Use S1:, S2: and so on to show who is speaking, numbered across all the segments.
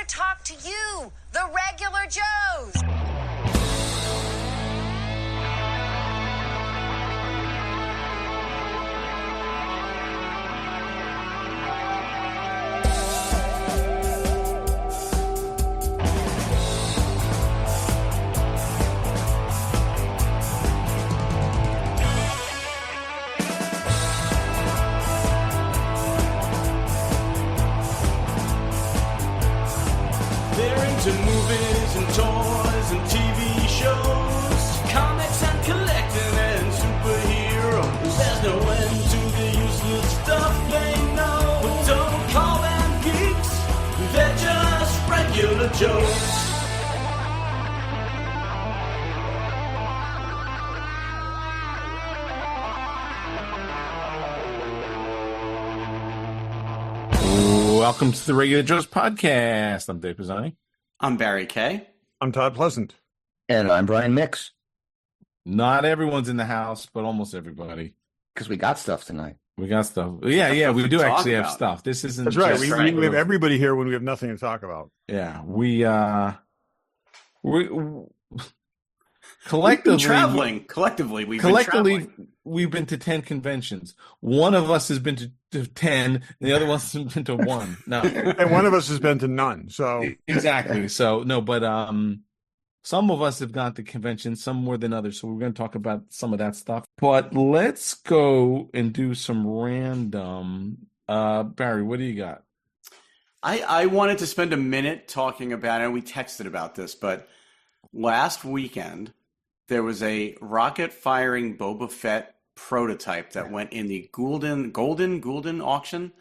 S1: to talk to you, the regular Joes.
S2: To movies and toys and TV shows, comics and collecting and superheroes. There's no end to the useless stuff they know. But don't call them geeks, they're just regular Joes.
S3: Welcome to the Regular Joes podcast. I'm Dave Pisani.
S2: I'm Barry Kay.
S4: I'm Todd Pleasant.
S5: And I'm Brian Mix.
S3: Not everyone's in the house, but almost everybody.
S5: Because we got stuff tonight.
S3: We got stuff. Yeah, we do actually have stuff. This isn't.
S4: That's right. We have everybody here when we have nothing to talk about.
S3: Yeah, we collectively
S2: traveling. Collectively,
S3: we've been to 10 conventions. One of us has been to 10, and the other one's been to 1. No,
S4: and one of us has been to none. So
S3: exactly. So no, but some of us have gone to conventions, some more than others. So we're going to talk about some of that stuff. But let's go and do some random. Barry, what do you got?
S2: I wanted to spend a minute talking about it. We texted about this, but last weekend there was a rocket-firing Boba Fett prototype that went in the golden auction.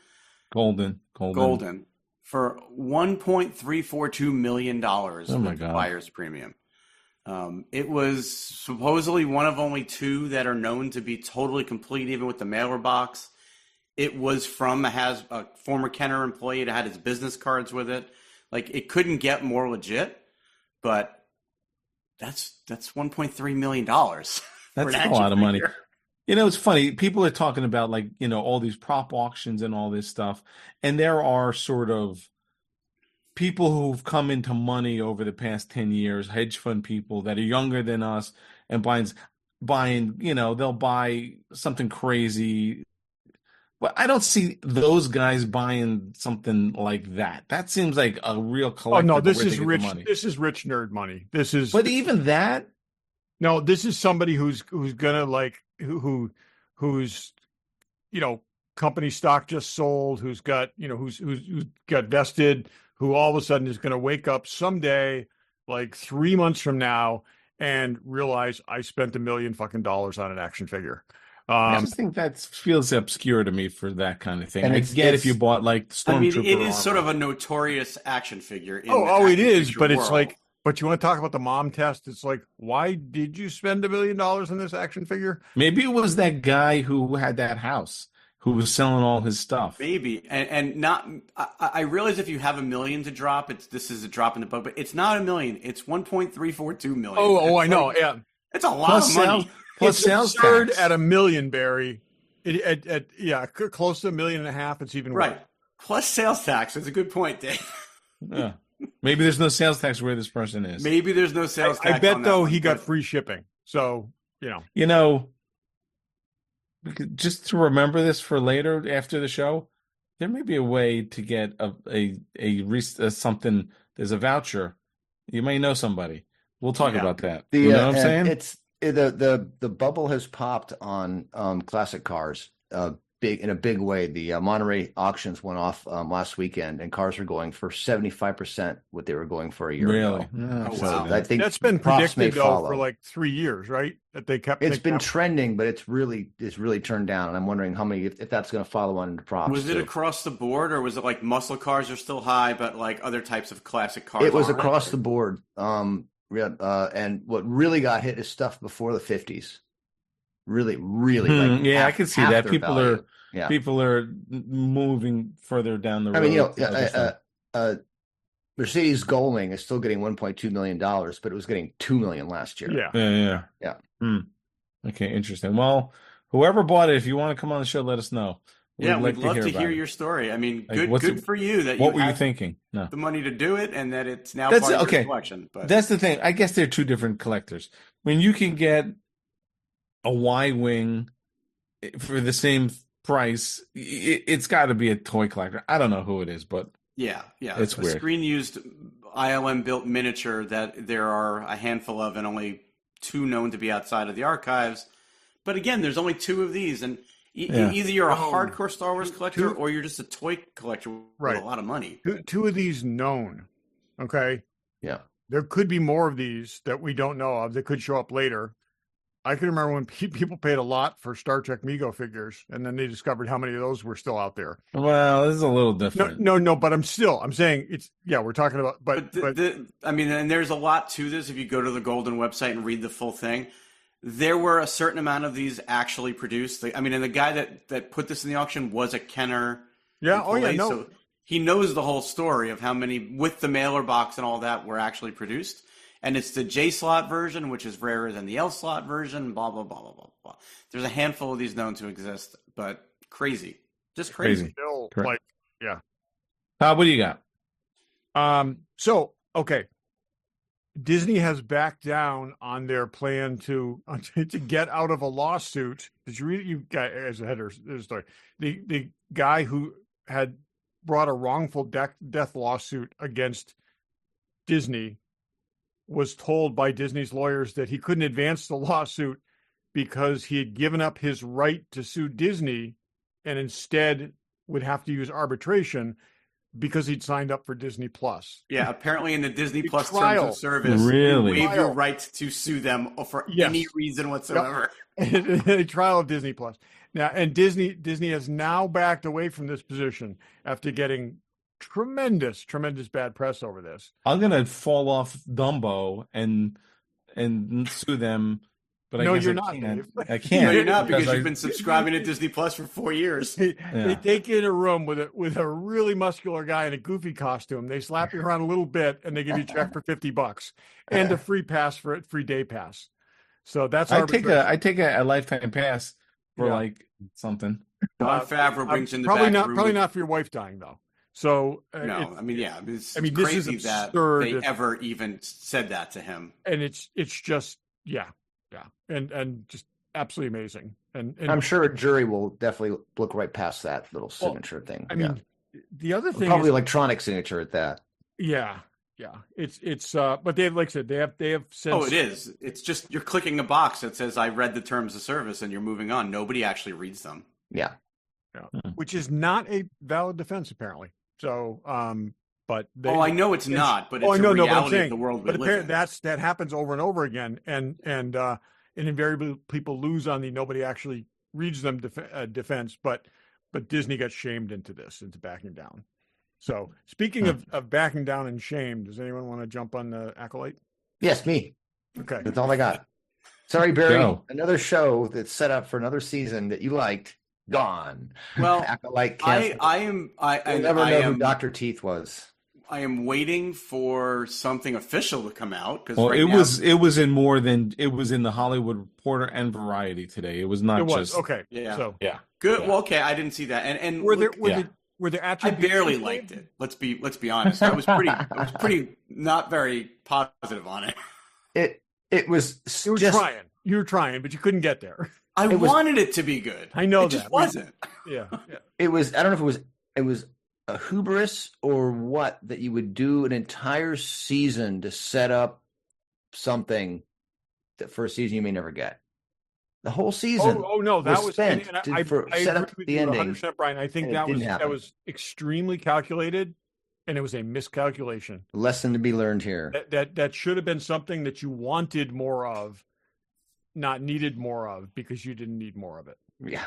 S2: Golden for $1.342 million with the buyer's premium. It was supposedly one of only 2 that are known to be totally complete, even with the mailer box. It was from a former Kenner employee that had his business cards with it. Like, it couldn't get more legit, but that's $1.3 million.
S3: That's a lot of money. You know, it's funny. People are talking about, like, you know, all these prop auctions and all this stuff. And there are sort of people who've come into money over the past 10 years, hedge fund people that are younger than us and buying, you know, they'll buy something crazy. Well, I don't see those guys buying something like that. That seems like a real collectible.
S4: Oh, no, this is rich. This is rich nerd money. This is.
S3: But even that.
S4: No, this is somebody who's gonna like who's you know, company stock just sold, who's got, you know, who's got vested, who all of a sudden is going to wake up someday, like 3 months from now, and realize I spent $1 million on an action figure.
S3: I just think that feels obscure to me for that kind of thing. And I get if you bought like Stormtrooper.
S2: I mean, it is sort of a notorious action figure.
S4: It is, but it's like. But you want to talk about the mom test? It's like, why did you spend $1 million on this action figure?
S3: Maybe it was that guy who had that house who was selling all his stuff.
S2: Maybe, and not. I realize if you have $1 million to drop, this is a drop in the bucket, but it's not $1 million. It's $1.342 million.
S4: Oh, I know. Yeah,
S2: it's a lot of money.
S3: Plus sales
S4: absurd
S3: tax.
S4: At $1 million, Barry. Close to $1.5 million. It's even
S2: right.
S4: Worse.
S2: Plus sales tax. That's a good point, Dave.
S3: Yeah. Maybe there's no sales tax where this person is.
S2: Maybe there's no sales tax.
S4: I bet though he got free shipping. So
S3: you know, just to remember this for later after the show, there may be a way to get a something. There's a voucher. You may know somebody. We'll talk about that. You know what I'm saying?
S5: It's the bubble has popped on classic cars. In a big way. The Monterey auctions went off last weekend, and cars are going for 75% what they were going for a year ago.
S3: Oh,
S5: wow. I think
S4: that's been predicted though for like 3 years, right? That they kept.
S5: It's been trending, but it's really turned down. And I'm wondering how many if that's going to follow on into props.
S2: Was it across the board, or was it like muscle cars are still high, but like other types of classic cars?
S5: It was across the board. And what really got hit is stuff before the 50s. Really,
S3: I can see that. People are moving further down the road.
S5: I mean, Mercedes Goldwing is still getting $1.2 million, but it was getting $2 million last year.
S3: Yeah. Okay, interesting. Well, whoever bought it, if you want to come on the show, let us know.
S2: We'd love to hear
S3: about
S2: your story. I mean,
S3: Like,
S2: good for you that
S3: what
S2: you
S3: were you
S2: had
S3: thinking? No.
S2: the money to do it and that it's now part of your collection. But
S3: That's the thing. I guess they're two different collectors. When you can get a Y-wing for the same price, it's got to be a toy collector. I don't know who it is, but
S2: yeah,
S3: it's weird.
S2: Screen used ILM built miniature that there are a handful of and only 2 known to be outside of the archives. But again, there's only 2 of these, and either you're a hardcore Star Wars collector or you're just a toy collector with a lot of money.
S4: 2 of these known, okay?
S5: Yeah.
S4: There could be more of these that we don't know of that could show up later. I can remember when people paid a lot for Star Trek Mego figures, and then they discovered how many of those were still out there.
S3: Well, this is a little different.
S4: No, but I'm saying we're talking about, but
S2: I mean, and there's a lot to this. If you go to the Golden website and read the full thing, there were a certain amount of these actually produced. I mean, and the guy that put this in the auction was a Kenner.
S4: Yeah.
S2: So he knows the whole story of how many with the mailer box and all that were actually produced. And it's the J slot version, which is rarer than the L slot version, blah, blah, blah, blah, blah, blah. There's a handful of these known to exist, but crazy. Just crazy.
S4: Still,
S3: Todd, what do you got?
S4: So, okay. Disney has backed down on their plan to get out of a lawsuit. Did you read it? You guys, as a header story, the guy who had brought a wrongful death lawsuit against Disney was told by Disney's lawyers that he couldn't advance the lawsuit because he had given up his right to sue Disney and instead would have to use arbitration because he'd signed up for Disney Plus.
S2: Yeah, apparantly in the Disney Plus
S4: trial.
S2: terms of service,
S3: Really?
S2: you waive your right to sue them for any reason whatsoever.
S4: Yep. A trial of Disney Plus. Now, and Disney has now backed away from this position after getting tremendous bad press over this.
S3: I'm gonna fall off Dumbo and sue them, but I guess
S4: you're
S3: I
S4: not.
S3: can't. I can't.
S2: No, you're not because you've been subscribing to Disney Plus for 4 years.
S4: They take you in a room with a really muscular guy in a goofy costume. They slap you around a little bit and they give you a check for $50 and a free day pass. So that's
S3: I take a lifetime pass for like something.
S2: Jon Favreau brings in the
S4: probably
S2: back
S4: probably
S2: room.
S4: not for your wife dying though. So
S2: No, it's
S4: this
S2: crazy
S4: is
S2: that
S4: absurd.
S2: they ever even said that to him.
S4: And it's just and just absolutely amazing. And
S5: I'm sure a jury will definitely look right past that little signature thing.
S4: I mean, the other thing
S5: probably
S4: is,
S5: electronic signature at that.
S4: Yeah. It's but they have, like I said, they have since.
S2: Oh, it is. It's just you're clicking a box that says I read the terms of service and you're moving on. Nobody actually reads them.
S5: Yeah.
S4: Which is not a valid defense apparently. So, but
S2: I know it's not, but it's a reality of the world we live in.
S4: That happens over and over again, and invariably people lose on the nobody actually reads them defense. But Disney got shamed into backing down. So speaking of backing down and shame, does anyone want to jump on the Acolyte?
S5: Yes, me.
S4: Okay,
S5: that's all I got. Sorry, Barry. Another show that's set up for another season that you liked. Gone.
S2: Well,
S5: Acolyte
S2: I
S5: never know who Dr. Teeth was.
S2: I am waiting for something official to come out because
S3: it was in the Hollywood Reporter and Variety today. It was not just
S4: okay.
S2: Yeah.
S4: So
S2: good. Yeah. Well, okay, I didn't see that. And
S4: were there
S2: I barely liked it. Let's be honest. I was pretty not very positive on it.
S5: It was.
S4: You were trying, but you couldn't get there.
S2: I wanted it to be good.
S4: I know
S2: it just wasn't.
S4: Yeah.
S5: It was. I don't know if it was a hubris or what that you would do an entire season to set up something that for a season you may never get. The whole season.
S4: Oh no, that was
S5: spent
S4: I
S5: set up the ending.
S4: 100%, Brian. I think that was extremely calculated, and it was a miscalculation.
S5: Lesson to be learned here.
S4: That should have been something that you wanted more of, not needed more of, because you didn't need more of it.
S5: Yeah.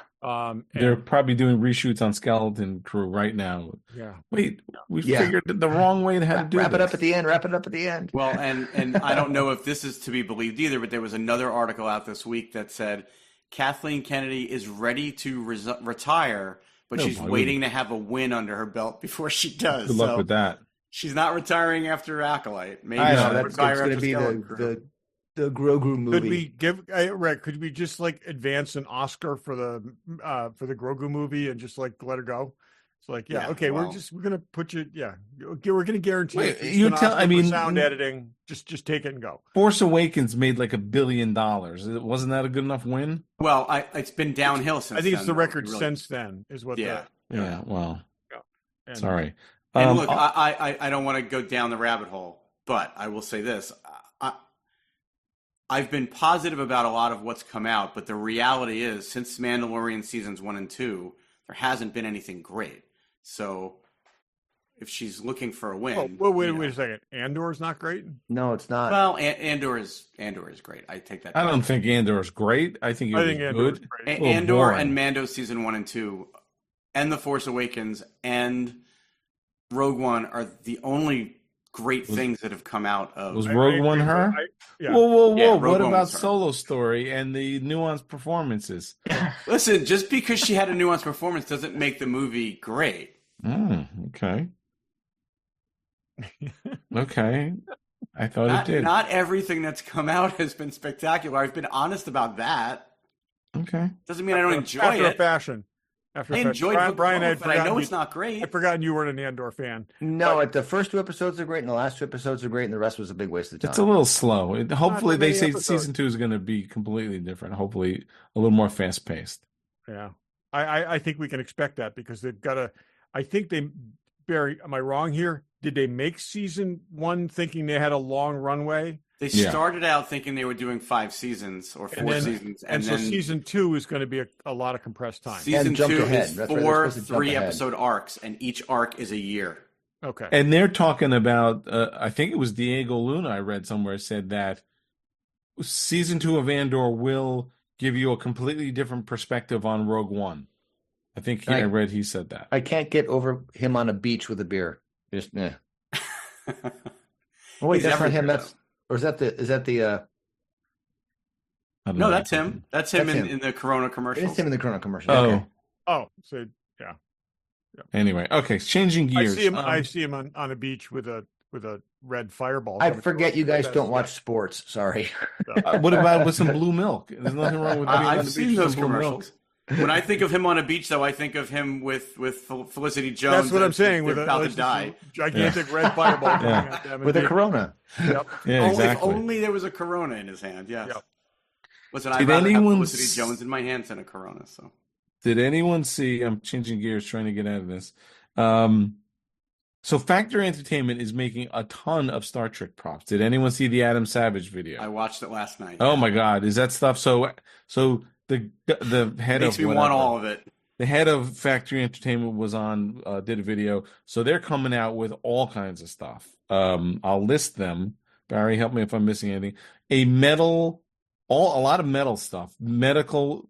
S3: They're probably doing reshoots on Skeleton Crew right now.
S4: Yeah.
S3: Wait, we figured the wrong way to how to do
S5: wrap
S3: this.
S5: it up at the end. Wrap it up at the end.
S2: Well, and I don't know if this is to be believed either, but there was another article out this week that said Kathleen Kennedy is ready to retire, but she's waiting to have a win under her belt before she does.
S3: Good luck with that.
S2: She's not retiring after Acolyte. Maybe
S5: I know
S2: she'll
S5: that's
S2: retire
S5: going to
S2: after
S5: be
S2: Skeleton Crew.
S5: The Grogu movie.
S4: Could we give Rick? Could we just like advance an Oscar for the Grogu movie and just like let her go? It's like, okay, we're gonna put you. Yeah, we're gonna guarantee.
S3: Wait,
S4: you tell? I mean, sound editing. Just take it and go.
S3: Force Awakens made like $1 billion. Wasn't that a good enough win?
S2: Well, it's been downhill since.
S4: I think
S2: then,
S4: it's the record
S2: really.
S4: since then. Is what?
S2: Yeah.
S3: Well.
S4: And,
S3: Sorry.
S2: And look, I don't want to go down the rabbit hole, but I will say this. I've been positive about a lot of what's come out, but the reality is, since Mandalorian seasons 1 and 2, there hasn't been anything great. So, if she's looking for a win,
S4: wait a second. Andor's not great.
S5: No, it's not.
S2: Well, Andor is great. I take that.
S3: I don't think Andor is great. I think it was good.
S2: Andor and Mando season 1 and 2, and The Force Awakens and Rogue One are the only great things that have come out of.
S3: Was Rogue One her? Whoa! Yeah, what about Solo Story and the nuanced performances?
S2: Listen, just because she had a nuanced performance doesn't make the movie great.
S3: Okay. Okay. I thought it did.
S2: Not everything that's come out has been spectacular. I've been honest about that.
S3: Okay.
S2: Doesn't mean I don't enjoy it.
S4: After a fashion.
S2: I enjoyed Brian, but I know it's not great.
S4: I'd forgotten you weren't an Andor fan.
S5: No, the first 2 episodes are great, and the last 2 episodes are great, and the rest was a big waste of time.
S3: It's a little slow. Hopefully, they say season 2 is going to be completely different. Hopefully, a little more fast paced.
S4: Yeah, I think we can expect that because they've got to. I think Barry, am I wrong here? Did they make season 1 thinking they had a long runway?
S2: They started out thinking they were doing 5 seasons or 4 seasons.
S4: And so season 2 is going to be a lot of compressed time.
S2: Season 2 is 4 3-episode arcs, and each arc is a year.
S4: Okay.
S3: And they're talking about, I think it was Diego Luna, I read somewhere, said that season 2 of Andor will give you a completely different perspective on Rogue One. I think I read he said that.
S5: I can't get over him on a beach with a beer. Just, Oh, wait, that's not him. Or is that the
S2: No, that's him. That's him in the Corona commercial.
S5: It's him in the Corona commercial.
S3: Oh.
S5: Okay.
S4: So yeah.
S3: Anyway, okay, changing gears.
S4: I see him on a beach with a red fireball.
S5: I forget you guys don't watch sports. Sorry.
S3: What about with some blue milk? There's nothing wrong with being on the
S2: I've
S3: beach
S2: seen
S3: with
S2: those
S3: some blue
S2: commercials.
S3: milk.
S2: When I think of him on a beach, though, I think of him with Felicity Jones.
S4: That's what I'm saying. With
S2: about to die,
S4: gigantic red fireball at them
S5: with a Corona.
S4: Yep.
S3: Yeah, exactly.
S2: If only there was a Corona in his hand. Yes. Yep. Listen, I'd
S3: Did
S2: rather have
S3: anyone
S2: Felicity Jones in my hands than a Corona. So,
S3: did anyone see? I'm changing gears, trying to get out of this. So Factory Entertainment is making a ton of Star Trek props. Did anyone see the Adam Savage video?
S2: I watched it last night.
S3: Oh my God, is that stuff so? The head
S2: makes
S3: of
S2: me want all of it.
S3: The head of Factory Entertainment was on, did a video. So they're coming out with all kinds of stuff. I'll list them. Barry, help me if I'm missing anything. A lot of metal stuff. Medical,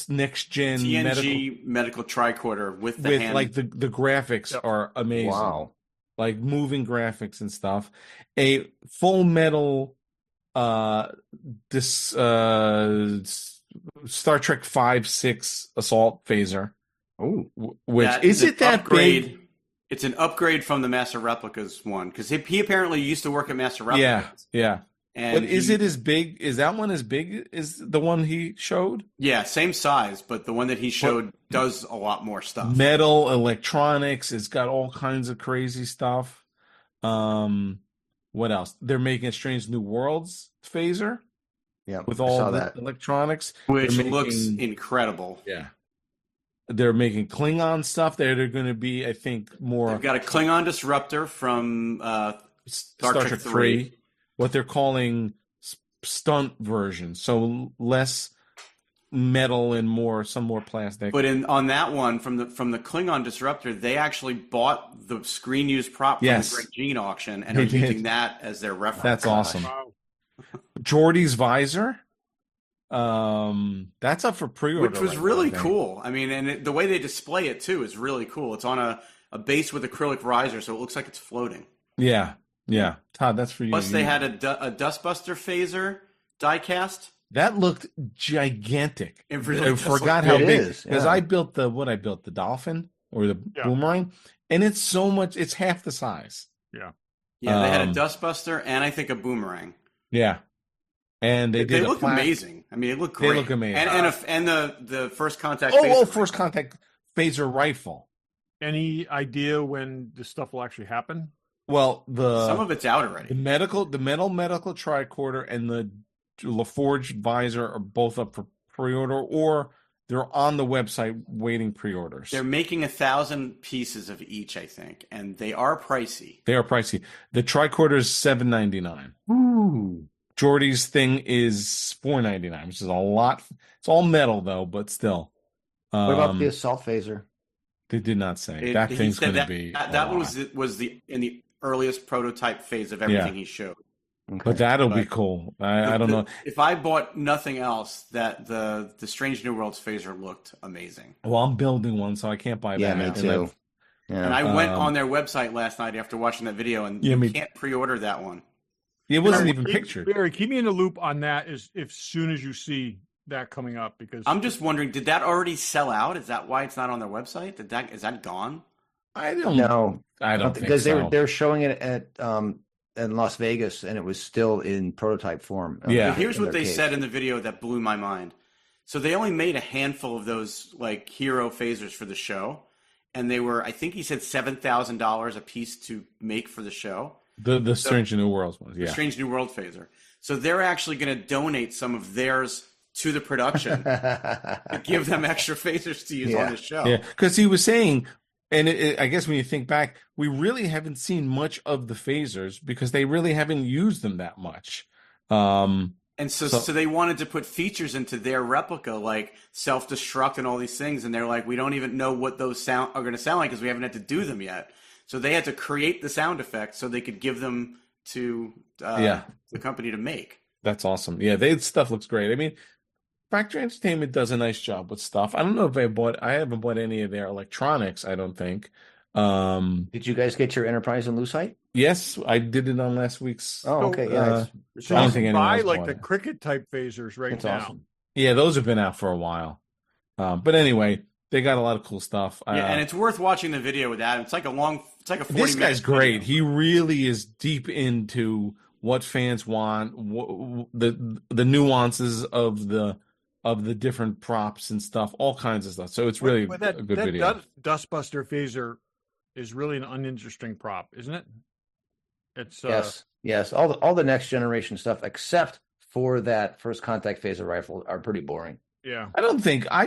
S3: next gen
S2: TNG medical tricorder with hand.
S3: Like the graphics are amazing.
S5: Wow.
S3: Like moving graphics and stuff. A full metal Star Trek 5-6 assault phaser.
S5: Oh,
S3: which is it that
S2: upgrade,
S3: big?
S2: It's an upgrade from the Master Replicas one because he apparently used to work at Master Replicas.
S3: Yeah.
S2: And
S3: but is it as big? Is that one as big as the one he showed?
S2: Yeah, same size, but the one that he showed does a lot more stuff.
S3: Metal, electronics. It's got all kinds of crazy stuff. What else? They're making a Strange New Worlds phaser.
S5: Yeah,
S3: with all the electronics,
S2: which looks incredible.
S3: Yeah, they're making Klingon stuff. They're going to be, I think, more.
S2: They've got a Klingon disruptor from Star Trek 3.
S3: What they're calling stunt version, so less metal and some more plastic.
S2: But on that one from the Klingon disruptor, they actually bought the screen used prop from the Great Gene auction and are using that as their reference.
S3: That's awesome.
S4: Wow.
S3: Geordi's visor, that's up for pre-order,
S2: which was really cool. I mean, and the way they display it too is really cool. It's on a base with acrylic riser, so it looks like it's floating.
S3: Yeah. Todd, that's for you.
S2: Plus, they had a Dustbuster phaser die-cast.
S3: That looked gigantic.
S2: Really
S3: I forgot how big. Because I built the Dolphin or the Boomerang, and it's so much. It's half the size.
S4: Yeah.
S2: Yeah, they had a Dustbuster and I think a Boomerang.
S3: Yeah, and they did.
S2: They look amazing. I mean, they look great.
S3: They look amazing.
S2: And the first contact.
S3: First contact phaser rifle.
S4: Any idea when this stuff will actually happen?
S3: Well,
S2: some of it's out already.
S3: The metal medical tricorder and the LaForge visor are both up for pre-order, or they're on the website waiting pre-orders.
S2: They're making 1,000 pieces of each, I think, and they are pricey.
S3: They are pricey. The tricorder is $7.99.
S5: Ooh.
S3: Jordy's thing is $4.99, which is a lot. It's all metal though, but still.
S5: What about the assault phaser?
S3: They did not say that thing's going to be.
S2: That was in the earliest prototype phase of everything he showed.
S5: Okay.
S3: But that'll be cool. I don't know.
S2: If I bought nothing else, that the Strange New Worlds phaser looked amazing.
S3: Well, I'm building one, so I can't buy that.
S5: Yeah, me too.
S2: And I went on their website last night after watching that video, and you can't pre-order that one.
S3: It wasn't even pictured.
S4: Barry, keep me in the loop on that as soon as you see that coming up, because
S2: I'm just wondering, did that already sell out? Is that why it's not on their website? Is that gone?
S3: I don't
S5: know.
S3: I don't think
S5: because
S3: so.
S5: They're showing it at in Las Vegas, and it was still in prototype form.
S3: Yeah.
S2: Here's what they said in the video that blew my mind. So they only made a handful of those like hero phasers for the show, and they were, I think he said $7,000 a piece to make for the show.
S3: The Strange New Worlds ones, yeah.
S2: The Strange New World phaser. So they're actually going to donate some of theirs to the production to give them extra phasers to use on the show.
S3: Yeah, because he was saying, and I guess when you think back, we really haven't seen much of the phasers because they really haven't used them that much.
S2: And so they wanted to put features into their replica, like self-destruct and all these things, and they're like, we don't even know what those are going to sound like because we haven't had to do them yet. So they had to create the sound effects so they could give them to the company to make.
S3: That's awesome. Yeah, stuff looks great. I mean, Factory Entertainment does a nice job with stuff. I don't know if I haven't bought any of their electronics, I don't think.
S5: Did you guys get your Enterprise and Lucite?
S3: Yes, I did it on last week's.
S5: Oh, okay. Yeah.
S4: So I don't think buy like the cricket type phasers right now.
S5: Awesome.
S3: Yeah, those have been out for a while. But anyway, they got a lot of cool stuff.
S2: Yeah, and it's worth watching the video with Adam. It's like a 40-minute
S3: This guy's great.
S2: video.
S3: He really is deep into what fans want, the nuances of the different props and stuff, all kinds of stuff. So it's really a good video.
S4: That Dustbuster phaser is really an uninteresting prop, isn't it? It's
S5: yes. All the next generation stuff, except for that first contact phaser rifle, are pretty boring.
S4: Yeah,
S3: I don't think I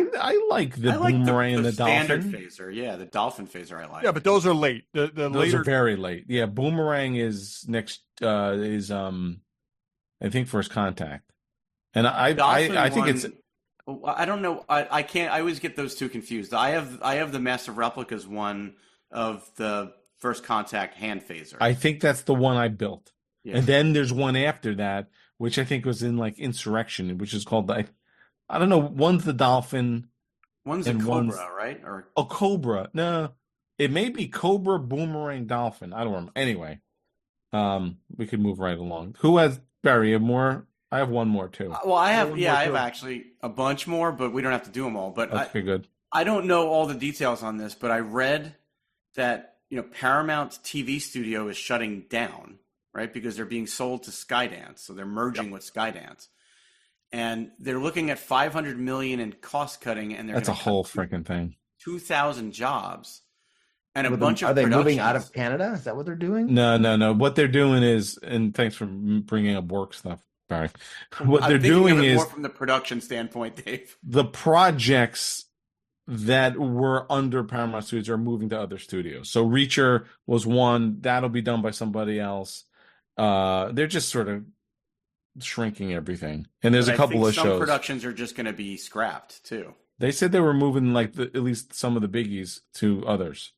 S3: like the boomerang and the
S2: standard
S3: dolphin
S2: phaser. Yeah, the dolphin phaser I like.
S4: Yeah, but those are late. Those
S3: are very late. Yeah, boomerang is next. I think first contact, and I think it's.
S2: I don't know. I can't. I always get those two confused. I have the Massive Replicas one of the first contact hand phaser.
S3: I think that's the one I built,
S2: yeah.
S3: And then there's one after that, which I think was in like Insurrection, which is called I don't know. One's the dolphin.
S2: One's a Cobra, right? Or
S3: a Cobra? No, it may be Cobra, Boomerang, Dolphin. I don't remember. Anyway, we could move right along. Who has Barry? More? I have one more too.
S2: Well, I have. I have actually a bunch more, but we don't have to do them all. But
S3: okay, good.
S2: I don't know all the details on this, but I read that Paramount TV studio is shutting down, right? Because they're being sold to Skydance, so they're merging with Skydance. And they're looking at $500 million in cost cutting, and
S3: that's a whole freaking thing.
S2: 2,000 jobs, and a bunch of.
S5: Are they moving out of Canada? Is that what they're doing?
S3: No. What they're doing is, and thanks for bringing up work stuff, Barry. What they're doing is
S2: more from the production standpoint, Dave.
S3: The projects that were under Paramount Studios are moving to other studios. So Reacher was one that'll be done by somebody else. They're just sort of shrinking everything, and there's a couple of shows.
S2: Some productions are just going to be scrapped too.
S3: They said they were moving at least some of the biggies to others.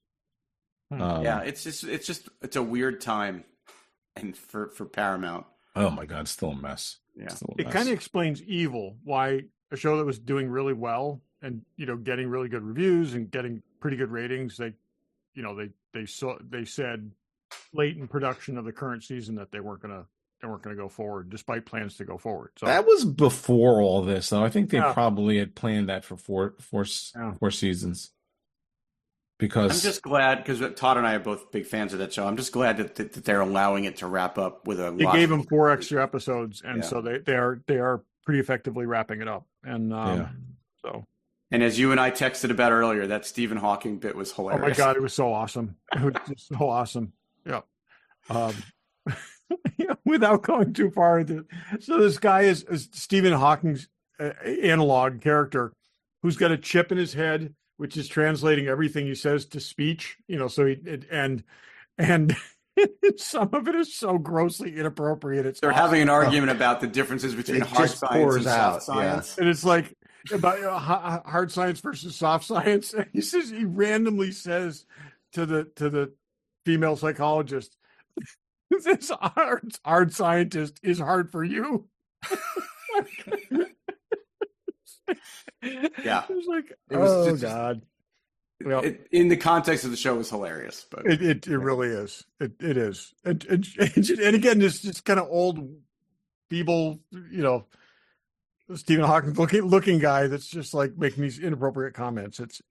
S2: Yeah, it's a weird time, and for Paramount.
S3: Oh my God, it's still a mess.
S2: Yeah,
S4: it kind of explains Evil, why a show that was doing really well and getting really good reviews and getting pretty good ratings. They said late in production of the current season that they weren't going to go forward, despite plans to go forward. So
S3: that was before all this, though. I think they probably had planned that for four seasons. because
S2: I'm just glad because Todd and I are both big fans of that show. I'm just glad that they're allowing it to wrap up with a.
S4: They gave them 4 extra episodes, and
S2: Yeah.
S4: so they are pretty effectively wrapping it up. And so.
S2: And as you and I texted about earlier, that Stephen Hawking bit was hilarious.
S4: Oh my God, it was so awesome! It was just so awesome. Yeah. Without going too far into, so this guy is Stephen Hawking's analog character, who's got a chip in his head, which is translating everything he says to speech. So and some of it is so grossly inappropriate.
S2: They're having an argument about the differences between hard science and soft science,
S4: and it's like about hard science versus soft science. And he randomly says to the female psychologist, "This hard scientist is hard for you."
S2: Yeah,
S4: it was like, God.
S2: Well, in the context of the show, it was hilarious, but
S4: it really is. It is, and again, this just kind of old, feeble, Stephen Hawking looking guy that's just like making these inappropriate comments. It's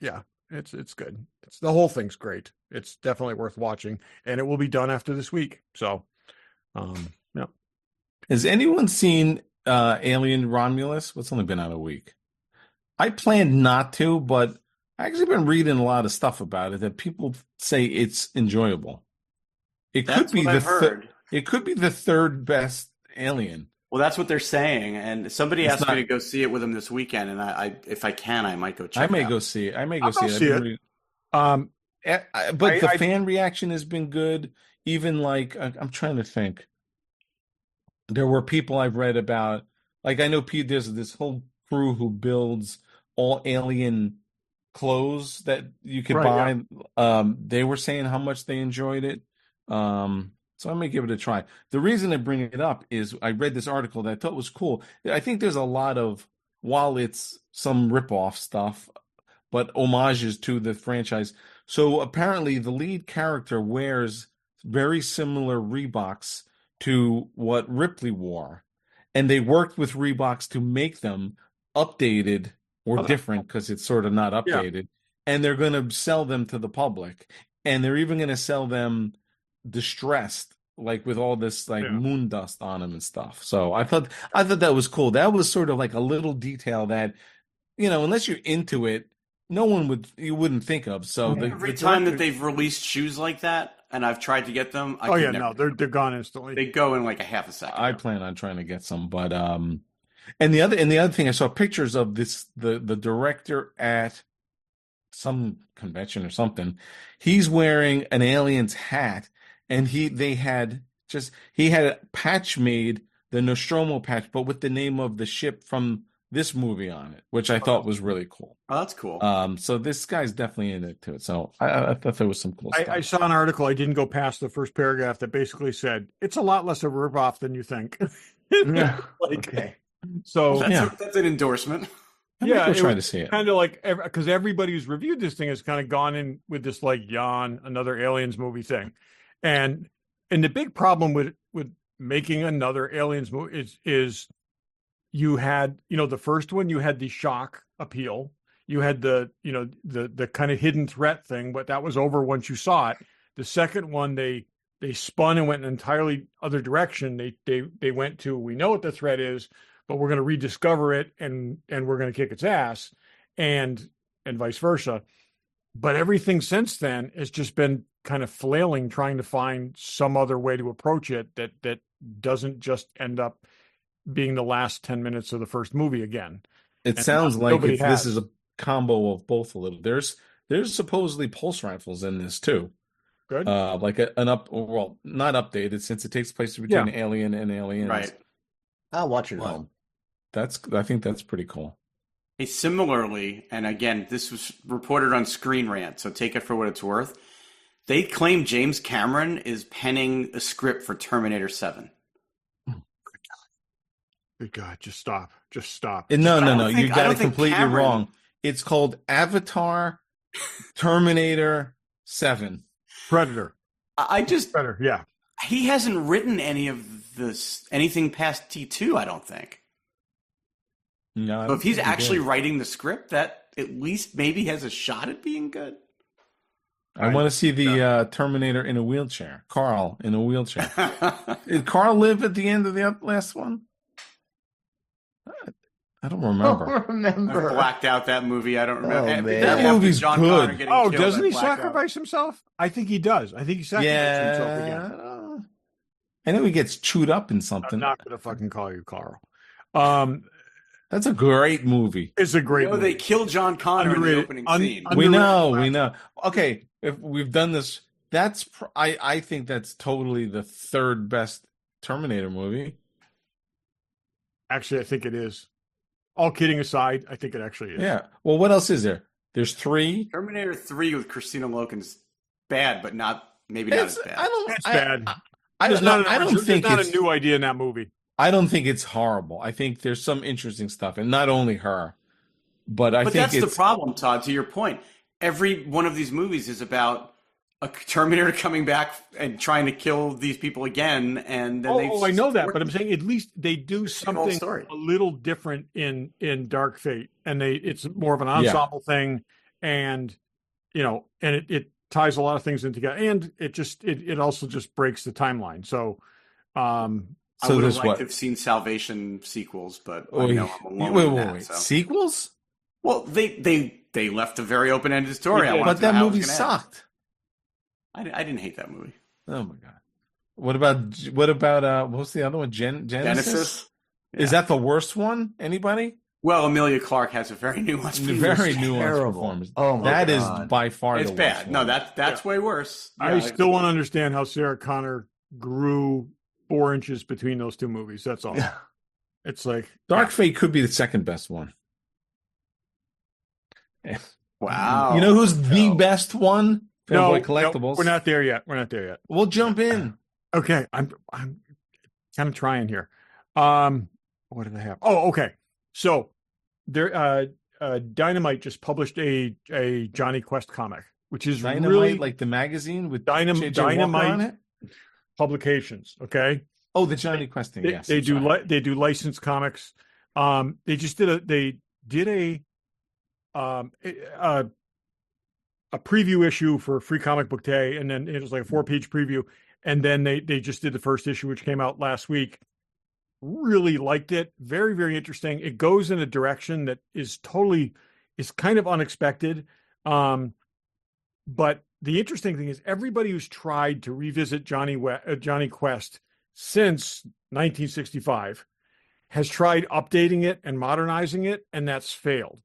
S4: good. The whole thing's great. It's definitely worth watching, and it will be done after this week. So, yeah.
S3: Has anyone seen Alien Romulus? It's only been out a week. I planned not to, but I actually been reading a lot of stuff about it that people say it's enjoyable. It could be the third best Alien.
S2: Well, that's what they're saying, and somebody asked me to go see it with them this weekend, and I if I can, I might go check.
S3: I may go see it. But the fan reaction has been good. Even like I'm trying to think. There were people I've read about. Like I know there's this whole crew who builds all Alien clothes that you could buy. Yeah. They were saying how much they enjoyed it. So I may give it a try. The reason I bring it up is I read this article that I thought was cool. I think there's a lot of, while it's some rip-off stuff, but homages to the franchise. So apparently the lead character wears very similar Reeboks to what Ripley wore. And they worked with Reeboks to make them updated or different because it's sort of not updated. Yeah. And they're going to sell them to the public. And they're even going to sell them distressed, like with all this moon dust on them and stuff. So I thought that was cool. That was sort of like a little detail that, unless you're into it, you wouldn't think of. So
S2: every time that they've released shoes like that, and I've tried to get them,
S4: they're gone instantly.
S2: They go in like a half a second.
S3: I plan on trying to get some, but and the other thing, I saw pictures of the director at some convention or something. He's wearing an Alien's hat. And he had a patch made, the Nostromo patch, but with the name of the ship from this movie on it, which I thought was really cool.
S2: Oh, that's cool.
S3: So this guy's definitely in it to it. So I thought there was some cool stuff.
S4: I saw an article. I didn't go past the first paragraph that basically said it's a lot less of a ripoff than you think.
S3: Yeah.
S4: Okay. So
S2: that's an endorsement.
S3: We're trying to see it.
S4: Kind of like because everybody who's reviewed this thing has kind of gone in with this like another Aliens movie thing. And the big problem with making another Aliens movie is you had, the first one, you had the shock appeal. You had the kind of hidden threat thing, but that was over once you saw it. The second one, they spun and went an entirely other direction. They went to, we know what the threat is, but we're going to rediscover it and we're going to kick its ass and vice versa. But everything since then has just been kind of flailing, trying to find some other way to approach it that doesn't just end up being the last 10 minutes of the first movie again.
S3: It sounds like this is a combo of both a little. There's supposedly pulse rifles in this too.
S4: Good.
S3: Like not updated since it takes place between Alien and Aliens.
S2: Right.
S5: I'll watch it at home.
S3: I think that's pretty cool.
S2: Hey, similarly, and again, this was reported on Screen Rant, so take it for what it's worth. They claim James Cameron is penning a script for Terminator 7.
S4: Good God, just stop.
S3: No. You got it completely wrong. It's called Avatar Terminator 7.
S4: Predator.
S2: Predator,
S4: yeah.
S2: He hasn't written anything past T2, I don't think.
S3: No.
S2: So if he's actually writing the script, that at least maybe has a shot at being good.
S3: I want to see the Terminator in a wheelchair. Carl in a wheelchair. Did Carl live at the end of the last one? I don't remember.
S2: I blacked out that movie. I don't remember.
S5: Oh, man.
S3: That movie's
S2: John
S3: good.
S2: Connor getting killed,
S4: doesn't he
S2: I blacked
S4: sacrifice himself? I think he does. I think he sacrifices himself again.
S3: I know he gets chewed up in something.
S4: I'm not going to fucking call you Carl.
S3: That's a great movie.
S4: It's a great movie.
S2: They kill John Connor in the opening scene.
S3: We know. Okay, if we've done this, I think that's totally the third best Terminator movie.
S4: Actually, I think it is. All kidding aside, I think it actually is.
S3: Yeah. Well, what else is there? There's 3.
S2: Terminator 3 with Christina Loken's bad, but maybe not as bad.
S4: It's bad.
S3: I don't think
S4: it's not a new idea in that movie.
S3: I don't think it's horrible. I think there's some interesting stuff, and not only her, but I think
S2: that's the problem, Todd. To your point, every one of these movies is about a Terminator coming back and trying to kill these people again, and then
S4: I know that, but I'm saying at least they do something
S2: a
S4: little different in Dark Fate, and it's more of an ensemble thing, and it ties a lot of things in together, and it also just breaks the timeline. So,
S2: I would have liked to have seen Salvation sequels, but I know I'm alone in that.
S3: Wait. Sequels?
S2: Well, they left a very open-ended story.
S3: But that movie sucked.
S2: I didn't hate that movie.
S3: Oh my god! What about what's the other one? Genesis?
S2: Yeah.
S3: Is that the worst one? Anybody?
S2: Well, Emilia Clarke has a very nuanced
S3: performance. Oh my god, that is by far the
S2: bad.
S3: Worst one.
S2: No, that's way worse.
S4: I still want to understand how Sarah Connor grew 4 inches between those two movies. That's all. It's like
S3: Dark Fate could be the second best one.
S2: Wow.
S3: You know who's the best one?
S4: No,
S3: Collectibles.
S4: We're not there yet.
S3: We'll jump in.
S4: Okay, I'm kind of trying here. What did I have? Oh, okay. So there, Dynamite just published a Johnny Quest comic, which is
S3: Dynamite,
S4: really
S3: like the magazine with
S4: Dynamite
S3: on it?
S4: Publications. Okay.
S3: Oh, the Johnny Quest thing. Yes,
S4: they do licensed comics. They just did a preview issue for Free Comic Book Day, and then it was like a 4-page preview, and then they just did the first issue, which came out last week. Really liked it. Very, very interesting. It goes in a direction that is kind of unexpected. But the interesting thing is everybody who's tried to revisit Johnny Quest since 1965 has tried updating it and modernizing it, and that's failed.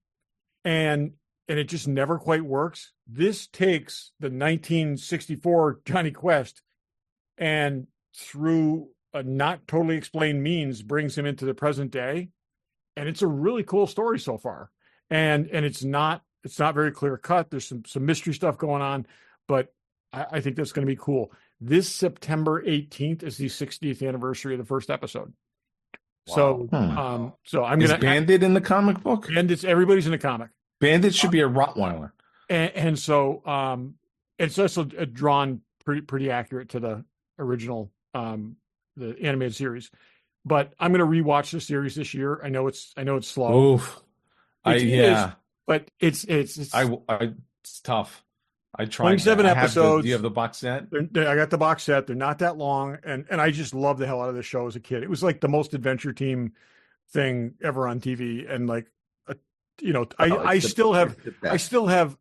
S4: And it just never quite works. This takes the 1964 Johnny Quest and through a not totally explained means brings him into the present day. And it's a really cool story so far. And it's not very clear cut. There's some mystery stuff going on, but I think that's going to be cool. This September 18th is the 60th anniversary of the first episode. Wow. So I'm going to
S3: Bandit in the comic book,
S4: and everybody's in the comic.
S3: Bandit should be a Rottweiler.
S4: And so it's also drawn pretty accurate to the original, the animated series. But I'm going to rewatch the series this year. I know it's slow.
S3: Oof.
S4: But it's
S3: tough. I tried.
S4: 27 episodes.
S3: Do you have the box set?
S4: I got the box set. They're not that long, and I just loved the hell out of this show as a kid. It was like the most Adventure Team thing ever on TV, and like. I still have,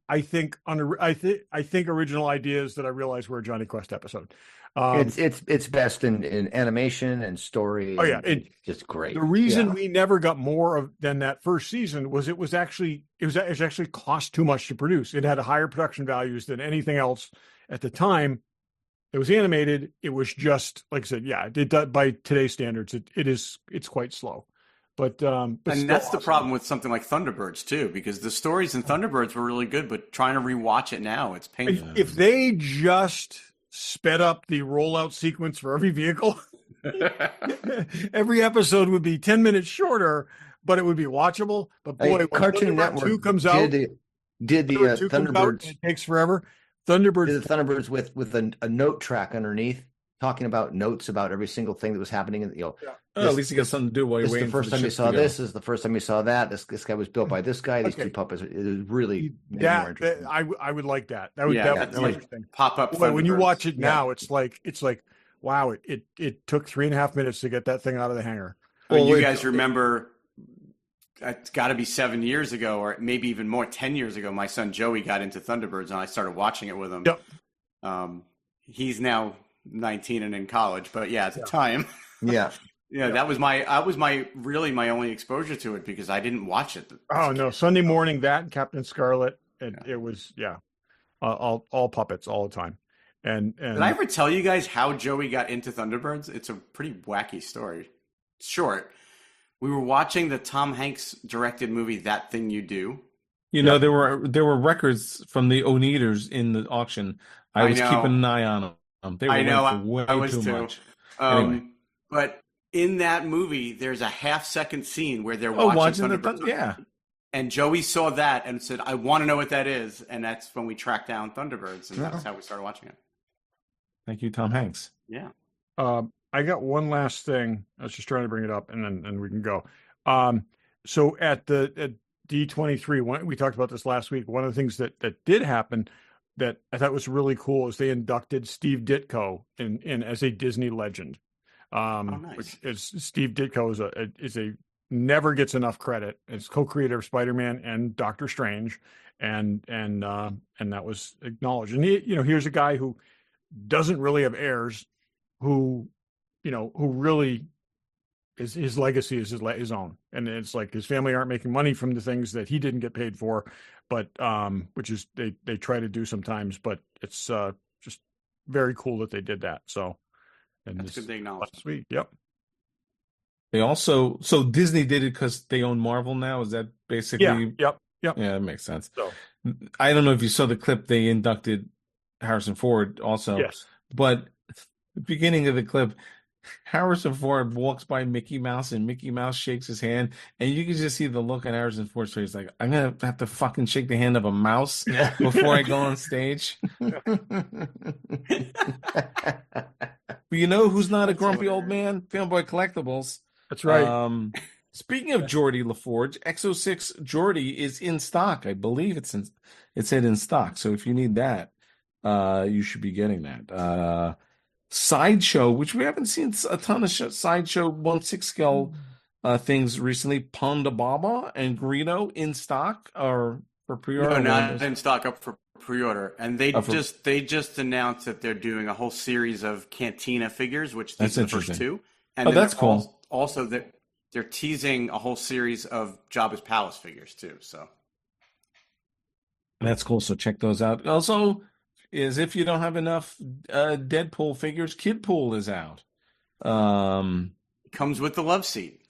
S4: I think original ideas that I realized were a Johnny Quest episode.
S5: It's best in animation and story.
S4: Oh yeah,
S5: it's just great.
S4: The reason we never got more than that first season was it actually cost too much to produce. It had higher production values than anything else at the time. It was animated. It was just like I said, by today's standards, it's quite slow. But and
S2: that's the problem with something like Thunderbirds too, because the stories in Thunderbirds were really good, but trying to rewatch it now, it's painful.
S4: If they just sped up the rollout sequence for every vehicle, every episode would be 10 minutes shorter, but it would be watchable. But boy, when
S5: Cartoon Network
S4: 2 comes out,
S5: did the Thunderbirds?
S4: It takes forever. Thunderbirds
S5: with a note track underneath. talking about notes about every single thing that was happening. And
S3: at least you got something to do while you're waiting.
S5: This is the first time you saw this. This is the first time you saw that. This guy was built by this guy. These two puppets. It was really more interesting.
S4: I would like that. That would definitely be interesting.
S2: Pop up.
S4: But when you watch it now, it's like wow. It took 3.5 minutes to get that thing out of the hangar.
S2: Well, you guys remember? It's got to be 7 years ago, or maybe even more. 10 years ago, my son Joey got into Thunderbirds, and I started watching it with him.
S4: Yep.
S2: He's now 19 and in college, but at the time, that was my only exposure to it because I didn't watch it.
S4: Oh no, Sunday morning that and Captain Scarlet, it was all puppets all the time. And
S2: did I ever tell you guys how Joey got into Thunderbirds? It's a pretty wacky story. Short. We were watching the Tom Hanks directed movie That Thing You Do.
S3: There were records from the Oneaters in the auction. I was keeping an eye on them. They were way too much. Anyway.
S2: But in that movie, there's a half-second scene where they're watching Thunderbirds. And Joey saw that and said, "I want to know what that is." And that's when we tracked down Thunderbirds, and that's how we started watching it.
S3: Thank you, Tom Hanks.
S2: Yeah.
S4: I got one last thing. I was just trying to bring it up, and then we can go. So at D23, we talked about this last week. One of the things that did happen that I thought was really cool is they inducted Steve Ditko in as a Disney legend.
S2: Nice.
S4: Which is Steve Ditko is a never gets enough credit. It's co-creator of Spider-Man and Doctor Strange, and that was acknowledged. And here's a guy who doesn't really have heirs, who really his legacy is his own. And it's like his family aren't making money from the things that he didn't get paid for, but which is they try to do sometimes, but it's just very cool that they did that. So
S2: that's good to acknowledge.
S4: Last week. Yep.
S3: They also, so Disney did it because they own Marvel now. Is that basically?
S4: Yep.
S3: Yeah, that makes sense.
S4: So
S3: I don't know if you saw the clip. They inducted Harrison Ford also.
S4: Yes.
S3: But the beginning of the clip, Harrison Ford walks by Mickey Mouse and Mickey Mouse shakes his hand, and you can just see the look on Harrison Ford's face, like, I'm gonna have to fucking shake the hand of a mouse before I go on stage. But you know who's not a grumpy old man? Fanboy Collectibles.
S4: That's right.
S3: Speaking of Geordie LaForge, X06 Geordie is in stock. I believe it said in stock. So if you need that, you should be getting that. Sideshow, which we haven't seen a ton of Sideshow 1/6 scale things recently. Ponda Baba and Greedo in stock or for pre-order?
S2: No, not in stock, up for pre-order. And they just announced that they're doing a whole series of Cantina figures, which these are the first two. And
S3: that's cool.
S2: Also, they're teasing a whole series of Jabba's Palace figures too. So
S3: that's cool. So check those out. Also, is if you don't have enough Deadpool figures, Kidpool is out.
S2: Comes with the love seat.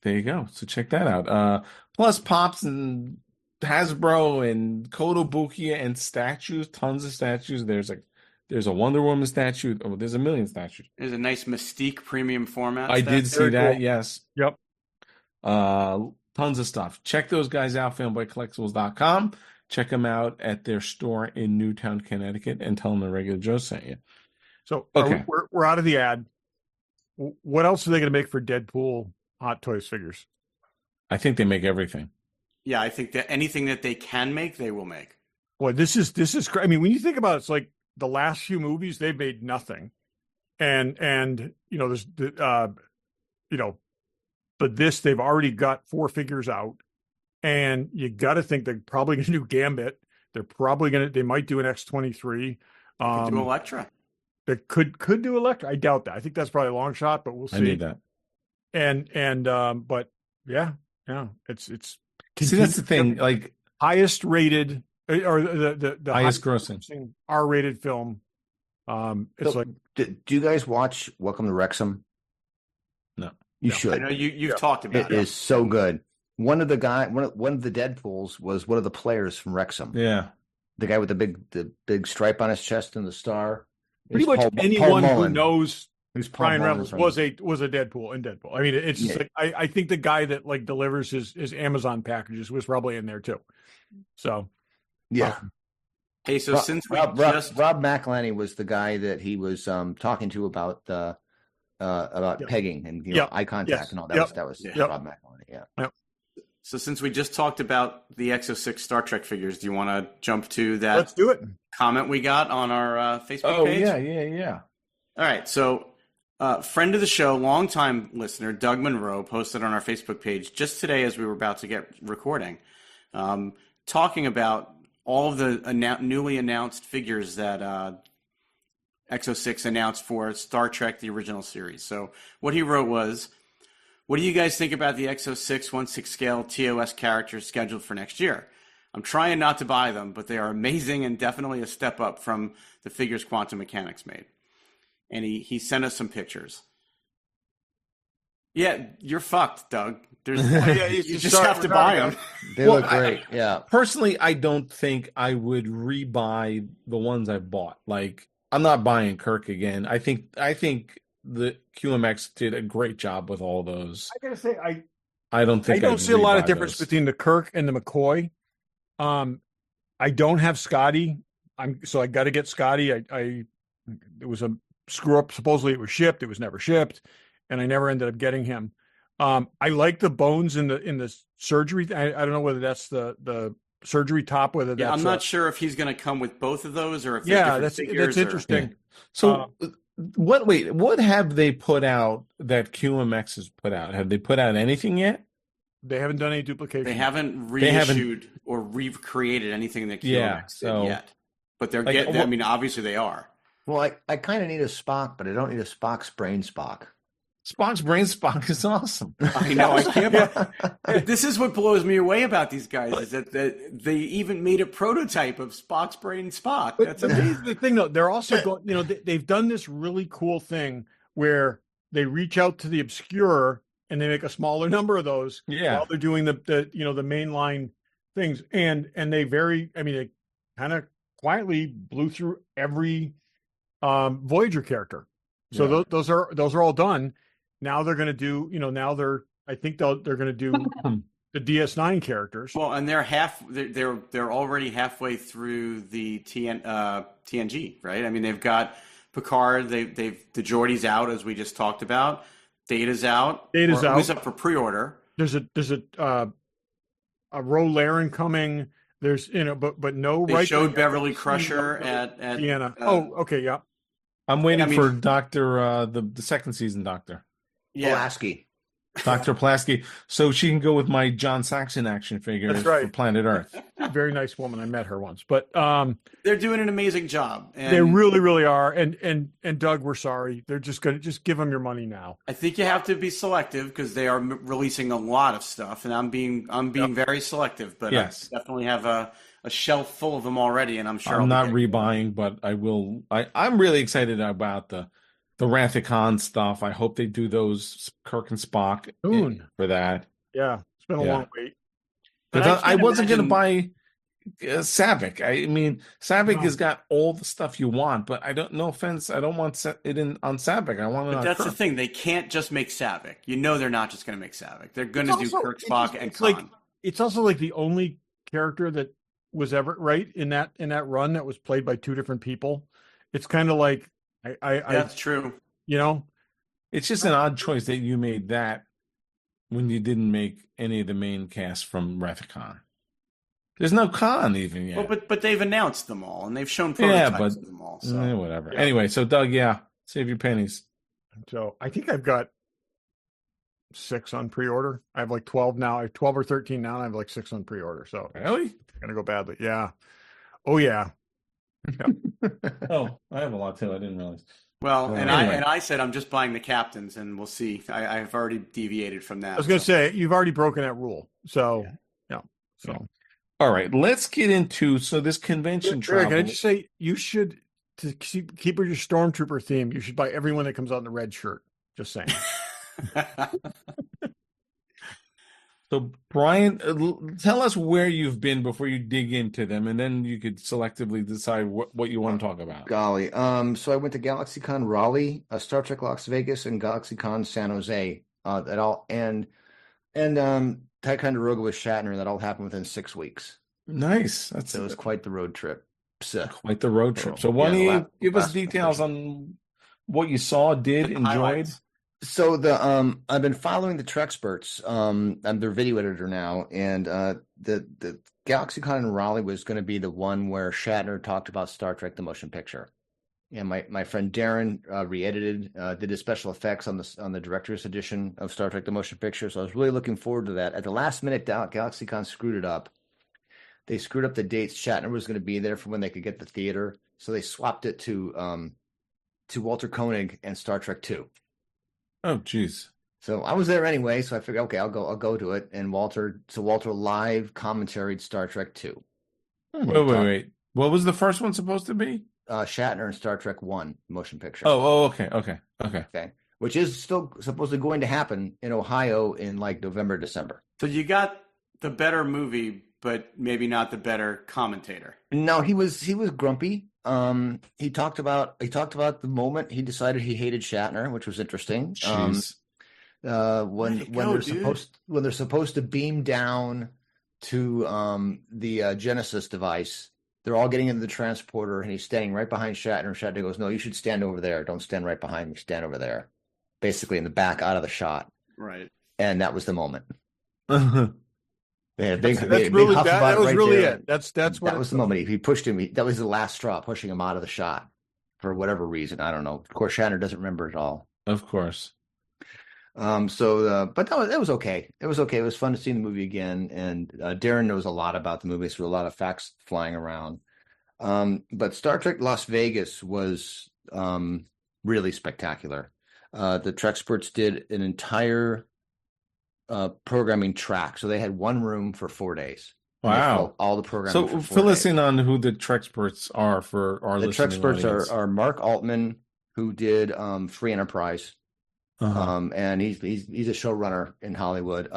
S3: There you go. So check that out. Plus Pops and Hasbro and Kotobukiya and statues, tons of statues. There's a Wonder Woman statue. Oh, there's a million statues.
S2: There's a nice Mystique premium format.
S3: I did see that. Cool. Yes.
S4: Yep.
S3: Tons of stuff. Check those guys out. FanboyCollectibles.com. Check them out at their store in Newtown, Connecticut, and tell them the Regular Joe sent you.
S4: So okay, we're out of the ad. What else are they going to make for Deadpool Hot Toys figures?
S3: I think they make everything.
S2: Yeah, I think that anything that they can make, they will make.
S4: Boy, this is I mean, when you think about it, it's like the last few movies they've made nothing, and there's but this they've already got 4 figures out. And you got to think they're probably going to do Gambit. They might do an X-23.
S2: Do Elektra.
S4: They could do Elektra. I doubt that. I think that's probably a long shot, but we'll see.
S3: I need that.
S4: But yeah, it's.
S3: See, that's the thing. Like
S4: highest rated or the
S3: highest grossing
S4: R-rated film. It's like.
S5: Do you guys watch Welcome to Wrexham?
S3: No,
S5: you should.
S2: I know you've talked about it.
S5: It is so good. One of the Deadpools was one of the players from Wrexham.
S3: Yeah,
S5: the guy with the big stripe on his chest and the star.
S4: Pretty much anyone who knows
S5: who's
S4: Ryan Reynolds was a Deadpool in Deadpool. I mean, it's just like I think the guy that like delivers his Amazon packages was probably in there too. So
S5: yeah.
S2: Hey, so since we
S5: Rob
S2: just
S5: McElhenney was the guy that he was talking to about pegging and eye contact and all that was Rob McElhenney. Yeah.
S2: So since we just talked about the Exo-6 Star Trek figures, do you want to jump to that?
S4: Let's do it.
S2: Comment we got on our Facebook page?
S3: Yeah.
S2: All right. So friend of the show, longtime listener, Doug Monroe, posted on our Facebook page just today as we were about to get recording, talking about all of the newly announced figures that Exo-6 announced for Star Trek, the original series. So what he wrote was, what do you guys think about the Exo-6 1/6 scale TOS characters scheduled for next year? I'm trying not to buy them, but they are amazing and definitely a step up from the figures Quantum Mechanics made. And he sent us some pictures. Yeah, you're fucked, Doug. You just have to buy them.
S5: They look great. Yeah.
S3: Personally, I don't think I would rebuy the ones I bought. Like, I'm not buying Kirk again. I think the QMX did a great job with all those.
S4: I gotta say,
S3: I don't
S4: see a lot of difference between the Kirk and the McCoy. I don't have Scotty. So I got to get Scotty. It was a screw up. Supposedly it was shipped. It was never shipped, and I never ended up getting him. I like the bones in the surgery. I don't know whether that's the surgery top. Whether that's
S2: I'm not sure if he's going to come with both of those or if
S4: that's interesting.
S3: Yeah. So what have they put out that QMX has put out? Have they put out anything yet?
S4: They haven't done any duplication.
S2: They haven't reissued or recreated anything that QMX did yet. But they're getting. I mean, obviously they are.
S5: Well, I kind of need a Spock, but I don't need a Spock's brain Spock.
S3: Spock's brain Spock is awesome.
S2: I know. I can't. This is what blows me away about these guys is that they even made a prototype of Spock's brain Spock. That's amazing.
S4: The thing, though, they're also going. They've done this really cool thing where they reach out to the obscure and they make a smaller number of those.
S3: Yeah.
S4: While they're doing the mainline things, and they they kind of quietly blew through every Voyager character. So those are all done. Now they're going to do, I think they're going to do the DS9 characters.
S2: Well, and they're already halfway through the TNG, right? I mean, they've got Picard, the Geordie's out, as we just talked about. Data's out.
S4: Data's out.
S2: It's up for pre-order.
S4: There's a Ro Laren coming. There's but no.
S2: They showed Beverly Crusher at
S4: Vienna. Okay, yeah.
S3: I'm waiting for Doctor the second season Doctor.
S2: Yeah.
S5: Pulaski.
S3: Dr. Pulaski, so she can go with my John Saxon action figure for Planet Earth.
S4: Very nice woman. I met her once, but
S2: they're doing an amazing job. And
S4: they really, really are. And Doug, we're sorry. They're just going to give them your money now.
S2: I think you have to be selective because they are releasing a lot of stuff, and I'm being very selective. But yes. I definitely have a shelf full of them already, and I'm sure
S3: I'm not rebuying, but I will. I'm really excited about the TerrificCon stuff. I hope they do those Kirk and Spock for that.
S4: Yeah, it's been a long wait.
S3: But I wasn't going to buy Savick. I mean, Savick has got all the stuff you want, but I don't. No offense, I don't want it on Savick. I want it.
S2: But that's
S3: Kirk.
S2: the thing; they can't just make Savick. They're not just going to make Savick. They're going to do Kirk, Spock, and Khan.
S4: It's also like the only character that was ever in that run that was played by two different people. It's kind of like.
S2: That's true.
S3: It's just an odd choice that you made that when you didn't make any of the main cast from TerrificCon. There's no Khan even yet.
S2: Well, but they've announced them all and they've shown prototypes of them all. So.
S3: Whatever. Yeah. Anyway, so Doug, save your pennies.
S4: So I think I've got 6 on pre-order. I have like 12 now. I have 12 or 13 now, and I have like 6 on pre-order. So
S3: really,
S4: it's gonna go badly. Yeah. Oh yeah.
S3: Oh, I have a lot too. I didn't realize.
S2: Well, I said I'm just buying the captains, and we'll see. I've already deviated from that.
S4: I was going to say you've already broken that rule. So So
S3: all right, let's get into this convention travel.
S4: Can I just say you should to keep your stormtrooper theme? You should buy everyone that comes out in the red shirt. Just saying.
S3: So, Brian, tell us where you've been before you dig into them, and then you could selectively decide what you want to talk about.
S5: Golly. So I went to GalaxyCon Raleigh, Star Trek Las Vegas, and GalaxyCon San Jose. That all and Ticonderoga with Shatner. That all happened within 6 weeks.
S3: Nice.
S5: It was quite the road trip.
S3: Quite the road trip. So why don't you give us details on what you saw, enjoyed?
S2: Highlights.
S5: So I've been following the TerrificCon. I'm their video editor now, and the GalaxyCon in Raleigh was going to be the one where Shatner talked about Star Trek: The Motion Picture. And my friend Darren re-edited, did his special effects on the director's edition of Star Trek: The Motion Picture. So I was really looking forward to that. At the last minute, GalaxyCon screwed it up. They screwed up the dates. Shatner was going to be there for when they could get the theater, so they swapped it to Walter Koenig and Star Trek II.
S3: Oh, geez.
S5: So I was there anyway, so I figured, okay, I'll go to it. And Walter live commentaried Star Trek II.
S3: Wait. What was the first one supposed to be?
S5: Shatner and Star Trek I motion picture.
S3: Okay.
S5: Which is still supposedly going to happen in Ohio in like November, December.
S2: So you got the better movie, but maybe not the better commentator.
S5: No, he was grumpy. He talked about the moment he decided he hated Shatner, which was interesting.
S3: Jeez.
S5: When they're supposed to beam down to the Genesis device, they're all getting into the transporter, and he's standing right behind Shatner. And Shatner goes, "No, you should stand over there. Don't stand right behind me. Stand over there." Basically, in the back, out of the shot.
S2: Right.
S5: And that was the moment. They had a
S4: That's
S5: big
S4: really
S5: huff
S4: that
S5: about
S4: was
S5: right
S4: really
S5: there.
S4: it. That
S5: was the moment he pushed him. That was the last straw, pushing him out of the shot for whatever reason. I don't know. Of course, Shatner doesn't remember it all.
S3: Of course.
S5: But that was okay. It was okay. It was fun to see the movie again. And Darren knows a lot about the movie, so a lot of facts flying around. But Star Trek Las Vegas was really spectacular. The Treksperts did an entire programming track. So they had one room for 4 days.
S3: Wow.
S5: All the programming.
S3: So fill us in on who the Treksperts are for our listening
S5: audience. The Treksperts are Mark Altman, who did Free Enterprise. And he's a showrunner in Hollywood.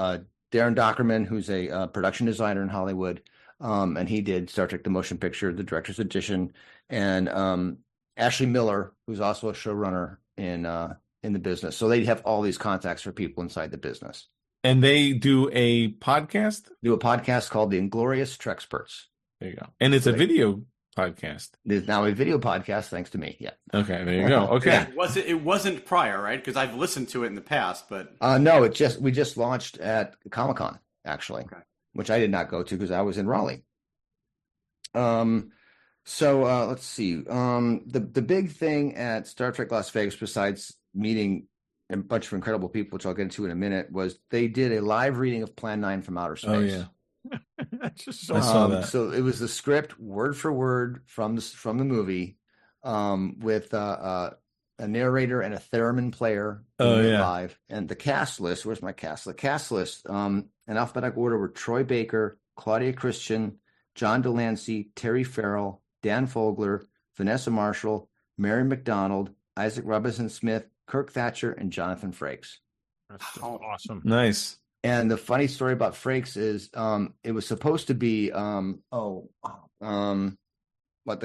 S5: Darren Dockerman, who's a production designer in Hollywood. And he did Star Trek: The Motion Picture, the director's edition. And Ashley Miller, who's also a showrunner in the business. So they have all these contacts for people inside the business.
S3: And they do a podcast?
S5: Do a podcast called The Inglorious Treksperts.
S3: There you go. And it's a video podcast.
S5: There's now a video podcast thanks to me. Yeah.
S3: Okay, there you go. Okay.
S2: Yeah. It wasn't prior, right? Because I've listened to it in the past, but
S5: no, we just launched at Comic-Con, actually. Okay. Which I did not go to because I was in Raleigh. So let's see. The big thing at Star Trek Las Vegas, besides meeting a bunch of incredible people, which I'll get into in a minute, was they did a live reading of Plan 9 from Outer Space.
S3: Oh yeah.
S4: That's just
S3: I saw that.
S5: So it was the script word for word from the movie, with a narrator and a theremin player live, and the cast list. Where's my cast? The cast list, in alphabetical order, were Troy Baker, Claudia Christian, John Delancey, Terry Farrell, Dan Fogler, Vanessa Marshall, Mary McDonald, Isaac Robinson Smith, Kirk Thatcher, and Jonathan Frakes.
S4: That's awesome.
S3: Nice.
S5: And the funny story about Frakes is, it was supposed to be, the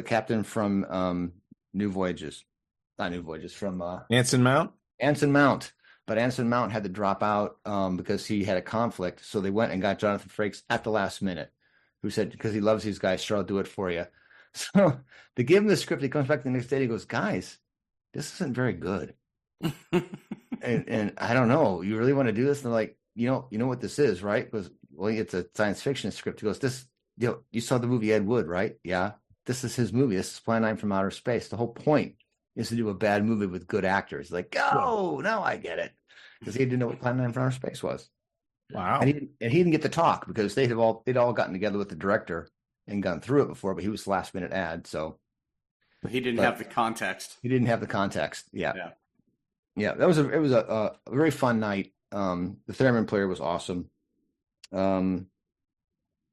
S5: captain from New Voyages, not New Voyages, from
S3: Anson Mount.
S5: Anson Mount, but Anson Mount had to drop out because he had a conflict. So they went and got Jonathan Frakes at the last minute, who said, because he loves these guys, sure, I'll do it for you. So they give him the script. He comes back the next day. And he goes, guys, this isn't very good. and I don't know. You really want to do this? And they're like, you know what this is, right? Because it's a science fiction script. He goes, you saw the movie Ed Wood, right? Yeah. This is his movie. This is Plan 9 from Outer Space. The whole point is to do a bad movie with good actors. Like, now I get it. Because he didn't know what Plan 9 from Outer Space was.
S3: Wow.
S5: And he didn't get to talk because they'd all gotten together with the director and gone through it before, but he was the last minute ad. So
S2: he didn't have the context.
S5: He didn't have the context. Yeah. It was a very fun night. The theremin player was awesome. And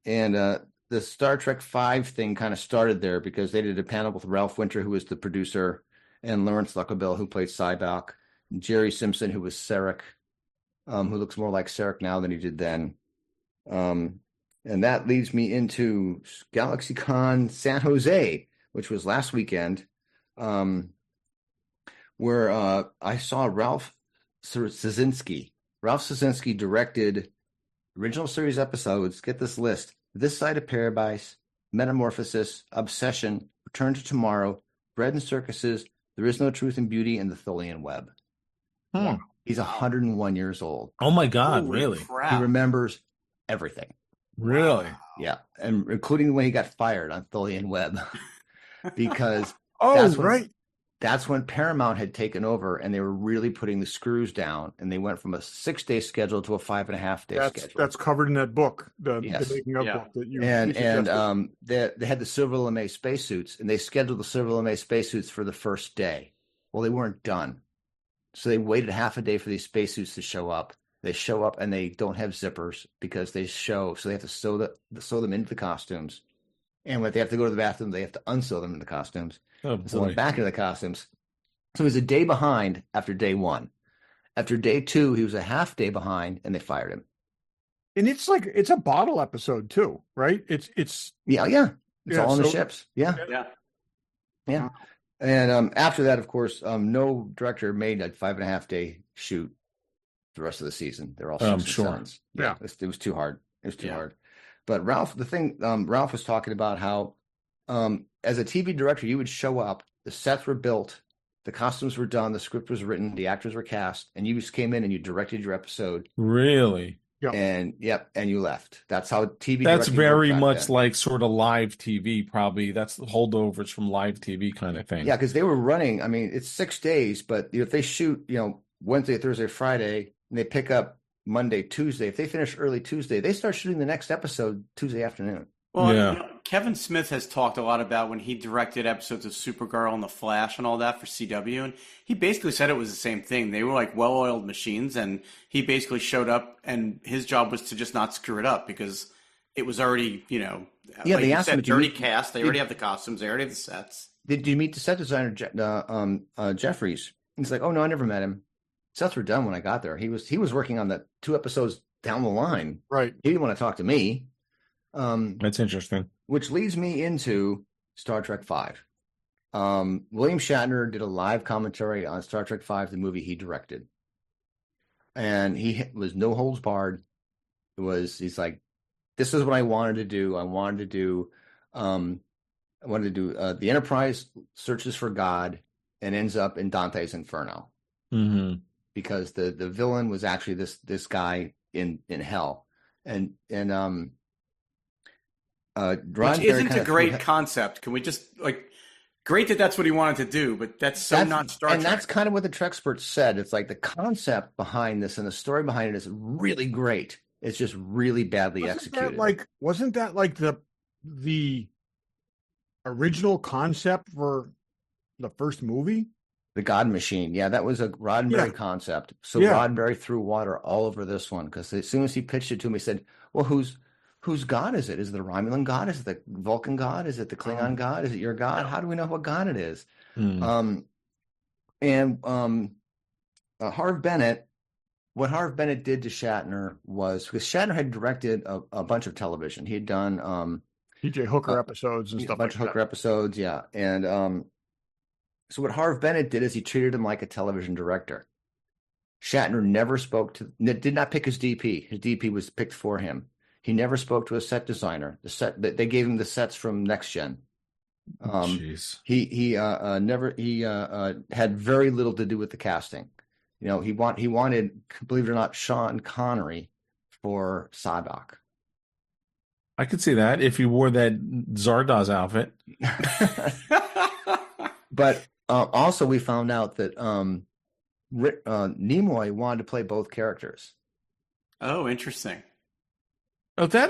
S5: the Star Trek V thing kind of started there because they did a panel with Ralph Winter, who was the producer, and Lawrence Luckabill, who played Sybok, and Jerry Simpson, who was Sarek, who looks more like Sarek now than he did then. And that leads me into GalaxyCon San Jose, which was last weekend, where I saw Ralph Szynski. Ralph Szynski directed original series episodes. Get this list: This Side of Paradise, Metamorphosis, Obsession, Return to Tomorrow, Bread and Circuses, There Is No Truth in Beauty, and The Tholian Web. He's 101 years old.
S3: Oh my God,
S2: Holy
S3: really?
S2: crap.
S5: He remembers everything.
S3: Really?
S5: Yeah, and including when he got fired on Tholian Web, because that's when Paramount had taken over, and they were really putting the screws down, and they went from a 6-day schedule to a 5.5-day schedule.
S4: That's covered in that book, the making of book that you
S5: they had the Silver LeMay spacesuits, and they scheduled the Silver LeMay spacesuits for the first day. Well, they weren't done, so they waited half a day for these spacesuits to show up. They show up and they don't have zippers because so they have to sew them into the costumes. And when they have to go to the bathroom, they have to unsew them in the costumes. So they're back into the costumes. So he was a day behind after day 1. After day 2, he was a half day behind, and they fired him.
S4: And it's a bottle episode too, right? It's
S5: It's all on the ships. Yeah. And after that, of course, no director made a 5.5-day shoot the rest of the season. They're all 6 and 7s.
S4: Yeah.
S5: It was too hard. It was too hard. But Ralph was talking about how as a TV director, you would show up, the sets were built, the costumes were done, the script was written, the actors were cast, and you just came in and you directed your episode.
S3: Really?
S4: Yep.
S5: And you left. That's how TV.
S3: That's very much like sort of live TV, probably. That's the holdovers from live TV kind of thing.
S5: Yeah, because they were running. I mean, it's 6 days, but if they shoot, Wednesday, Thursday, Friday, and they pick up Monday, Tuesday. If they finish early Tuesday, they start shooting the next episode Tuesday afternoon.
S2: Well, Kevin Smith has talked a lot about when he directed episodes of Supergirl and The Flash and all that for CW, and he basically said it was the same thing. They were like well-oiled machines, and he basically showed up, and his job was to just not screw it up because it was already, like
S5: they asked him,
S2: already cast. They already have the costumes. They already have the sets.
S5: Did you meet the set designer, Jeffries? He's like, oh no, I never met him. Sets were done when I got there. He was working on the 2 episodes down the line.
S4: Right.
S5: He didn't want to talk to me.
S3: That's interesting.
S5: Which leads me into Star Trek V. William Shatner did a live commentary on Star Trek V, the movie he directed. And he was no holds barred. He's like, this is what I wanted to do. I wanted to do the Enterprise searches for God and ends up in Dante's Inferno.
S3: Mm-hmm.
S5: Because the villain was actually this guy in hell. And
S2: which isn't a great concept. Can we just great that that's what he wanted to do, but that's not Star Trek.
S5: And that's kind of what the Treksperts said. It's like the concept behind this and the story behind it is really great. It's just really badly executed.
S4: Wasn't that like the original concept for the first movie?
S5: The God Machine. Yeah, that was a Roddenberry concept. So Roddenberry threw water all over this one because as soon as he pitched it to him, he said, well, whose God is it? Is it the Romulan God? Is it the Vulcan God? Is it the Klingon God? Is it your God? How do we know what God it is? Harv Bennett, what Harv Bennett did to Shatner was, because Shatner had directed a bunch of television. He had done
S4: T.J. Hooker episodes and stuff like that.
S5: A bunch of Hooker episodes, yeah. And so what Harv Bennett did is he treated him like a television director. Shatner did not pick his DP. His DP was picked for him. He never spoke to a set designer. They gave him the sets from Next Gen. He had very little to do with the casting. He wanted, believe it or not, Sean Connery for Sadok.
S3: I could see that if he wore that Zardoz outfit.
S5: But also, we found out that Nimoy wanted to play both characters.
S2: Oh, interesting.
S3: Oh, that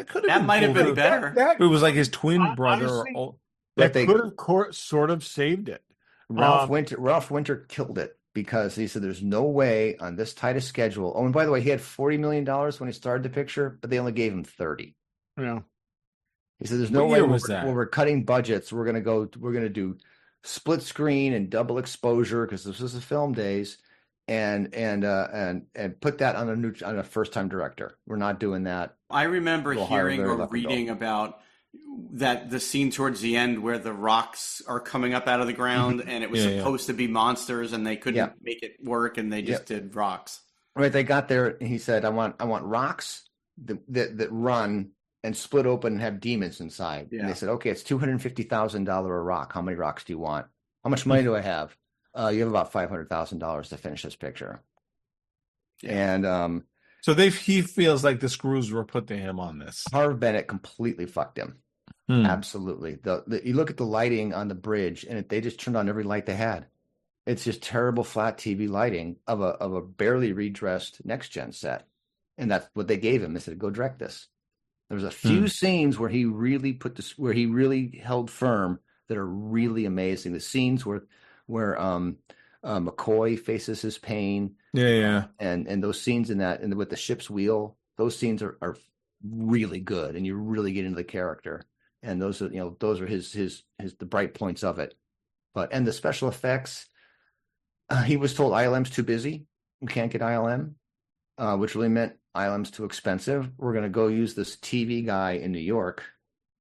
S3: could have. That
S2: might have been better.
S3: It was like his twin brother.
S4: Honestly, that could have sort of saved it.
S5: Ralph Winter killed it because he said there's no way on this tight a schedule. Oh, and by the way, he had $40 million when he started the picture, but they only gave him 30.
S4: Yeah.
S5: He said there's no way when we're cutting budgets, we're going to do split screen and double exposure because this was the film days, and put that on a first time director. We're not doing that.
S2: I remember hearing or reading about that the scene towards the end where the rocks are coming up out of the ground and it was supposed to be monsters and they couldn't make it work and they just did rocks.
S5: Right, they got there and he said, "I want rocks that run and split open and have demons inside.
S2: Yeah.
S5: And they said, okay, it's $250,000 a rock. How many rocks do you want? How much money do I have? You have about $500,000 to finish this picture.
S2: Yeah.
S5: And
S3: So he feels like the screws were put to him on this.
S5: Harv Bennett completely fucked him. Absolutely. You look at the lighting on the bridge, and they just turned on every light they had. It's just terrible flat TV lighting of a barely redressed next gen set, and that's what they gave him. They said, "Go direct this." There was a few scenes where he really held firm that are really amazing. The scenes where McCoy faces his pain, and those scenes in that, and with the ship's wheel, those scenes are really good, and you really get into the character. And those are his the bright points of it. And the special effects, he was told ILM's too busy. We can't get ILM, which really meant ILM's too expensive. We're going to go use this TV guy in New York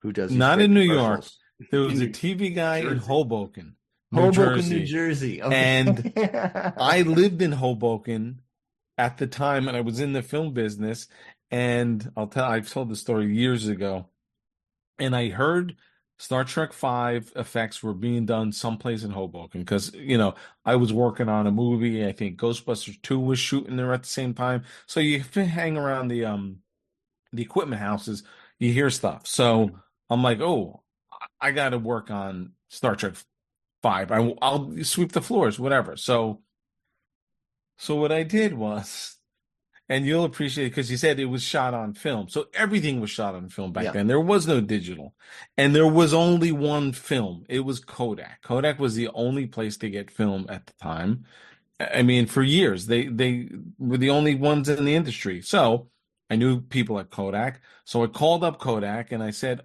S5: who does
S3: not in New York. There was a TV guy in Hoboken, New Jersey. Okay. And I lived in Hoboken at the time, and I was in the film business. And I've told the story years ago. And I heard Star Trek V effects were being done someplace in Hoboken because, I was working on a movie. I think Ghostbusters 2 was shooting there at the same time. So you hang around the equipment houses, you hear stuff. So I'm like, oh, I got to work on Star Trek V. I'll sweep the floors, whatever. So what I did was, and you'll appreciate it because you said it was shot on film. So everything was shot on film back then. There was no digital. And there was only one film. It was Kodak. Kodak was the only place to get film at the time. I mean, for years, they were the only ones in the industry. So I knew people at Kodak. So I called up Kodak and I said,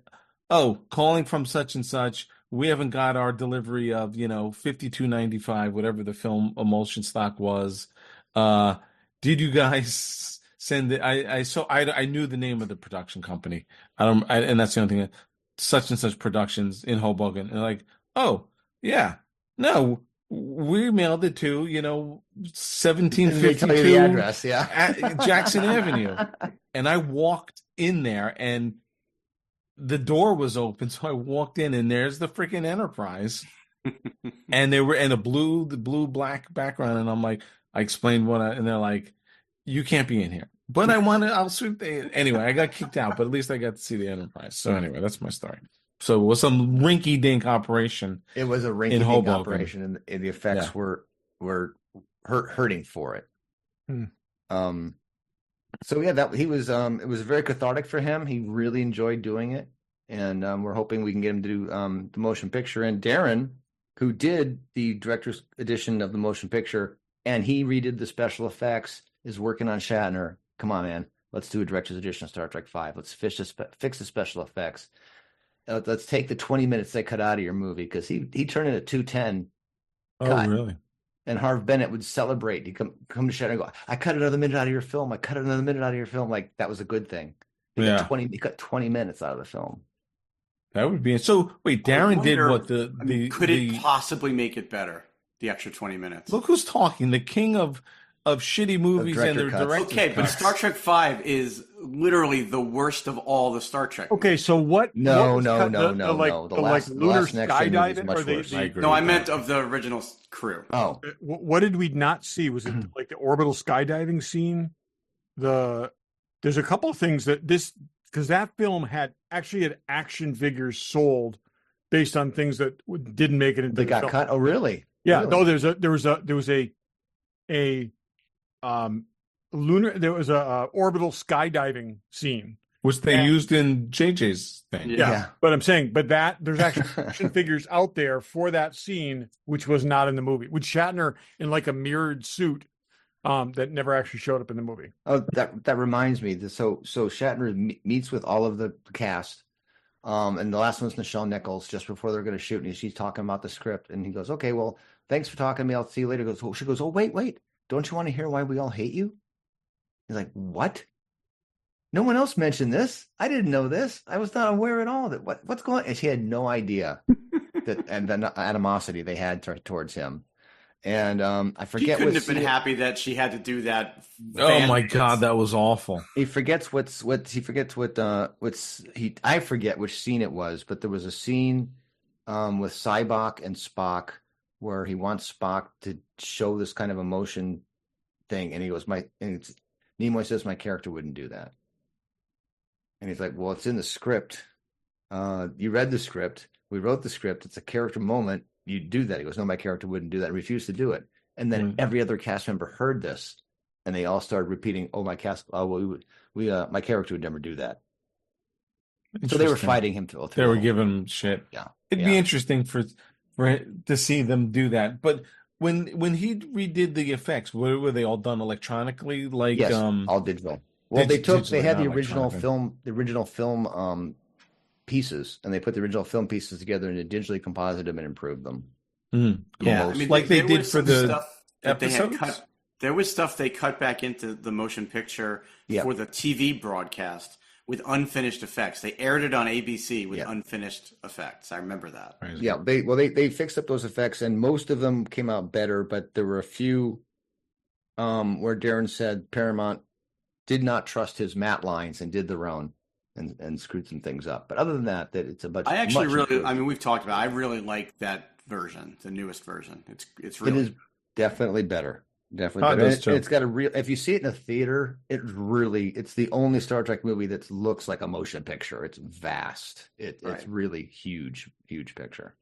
S3: oh, calling from such and such. We haven't got our delivery of, $52.95, whatever the film emulsion stock was. Did you guys send it? I knew the name of the production company. And that's the only thing. Such and such productions in Hoboken. And like, oh yeah, no, we mailed it to 1752
S5: the address,
S3: at Jackson Avenue. And I walked in there, and the door was open, so I walked in, and there's the freaking Enterprise, and they were in the blue black background, and I'm like. I explained and they're like, you can't be in here. But I'll sweep anyway, I got kicked out, but at least I got to see the Enterprise. So anyway, that's my story. So it was some rinky-dink operation.
S5: It was a rinky-dink operation, and the effects were hurting for it. So yeah, it was very cathartic for him. He really enjoyed doing it. And we're hoping we can get him to do the motion picture. And Darren, who did the director's edition of the motion picture, and he redid the special effects, is working on Shatner. Come on, man. Let's do a director's edition of Star Trek V. Let's fix the special effects. Let's take the 20 minutes they cut out of your movie, because he turned it at 2:10.
S3: Oh, really?
S5: And Harv Bennett would celebrate. He'd come to Shatner and go, I cut another minute out of your film. I cut another minute out of your film. Like, that was a good thing. He cut 20 minutes out of the film.
S3: That would be so. Wait, Darren did what
S2: could it possibly make it better? The extra 20 minutes.
S3: Look who's talking. The king of shitty movies and their director's
S2: Okay, but
S3: cuts.
S2: Star Trek V is literally the worst of all the Star Trek movies.
S4: Okay, so what?
S5: No.
S4: The lunar skydiving, or the
S2: No, I meant of the original crew.
S5: Oh,
S4: what did we not see? Was it like the orbital skydiving scene? There's a couple of things because that film had action figures sold based on things that didn't make it into
S5: they got
S4: film.
S5: cut. Oh, really?
S4: Yeah.
S5: Really?
S4: No, there was a orbital skydiving scene,
S3: which they used in JJ's thing.
S5: Yeah.
S4: But I'm saying, there's actually action figures out there for that scene, which was not in the movie, with Shatner in like a mirrored suit that never actually showed up in the movie.
S5: Oh, that reminds me. So Shatner meets with all of the cast. And the last one's Nichelle Nichols just before they're going to shoot. And she's talking about the script. And he goes, okay, well, thanks for talking to me. I'll see you later. She goes, oh, wait. Don't you want to hear why we all hate you? He's like, what? No one else mentioned this. I didn't know this. I was not aware at all that what's going on. And she had no idea and the animosity they had towards him. And I
S2: She
S5: forget
S2: couldn't
S5: what
S2: have been
S5: scene
S2: happy that she had to do that.
S3: Oh my God, that was awful.
S5: he forgets what what's he I forget which scene it was, but there was a scene with Cybok and Spock where he wants Spock to show this kind of emotion thing, and he goes, Nimoy says my character wouldn't do that. And he's like, well, it's in the script. You read the script. We wrote the script. It's a character moment. You do that. He goes, no, my character wouldn't do that. I refused to do it. And then every other cast member heard this, and they all started repeating, "Oh, my my character would never do that." So they were fighting him through.
S3: They were giving him shit.
S5: Yeah,
S3: it'd be interesting for to see them do that. But when he redid the effects, were they all done electronically? Like
S5: yes, all digital. Well, they had the original film pieces, and they put the original film pieces together and digitally composited them and improved them.
S2: Yeah, I mean,
S3: like they did for the
S2: stuff that they
S3: episodes.
S2: had cut. There was stuff they cut back into the motion picture for the TV broadcast with unfinished effects. They aired it on ABC with unfinished effects. I remember that.
S5: Yeah, they fixed up those effects, and most of them came out better, but there were a few where Darren said Paramount did not trust his matte lines and did their own and screwed some things up. But other than that, it's a bunch.
S2: I actually
S5: much
S2: really,
S5: improved.
S2: I mean, we've talked about. I really like that version, the newest version. It's really.
S5: It is definitely better. Definitely better. It's got a real. If you see it in a theater, it's the only Star Trek movie that looks like a motion picture. It's vast. It's really huge picture.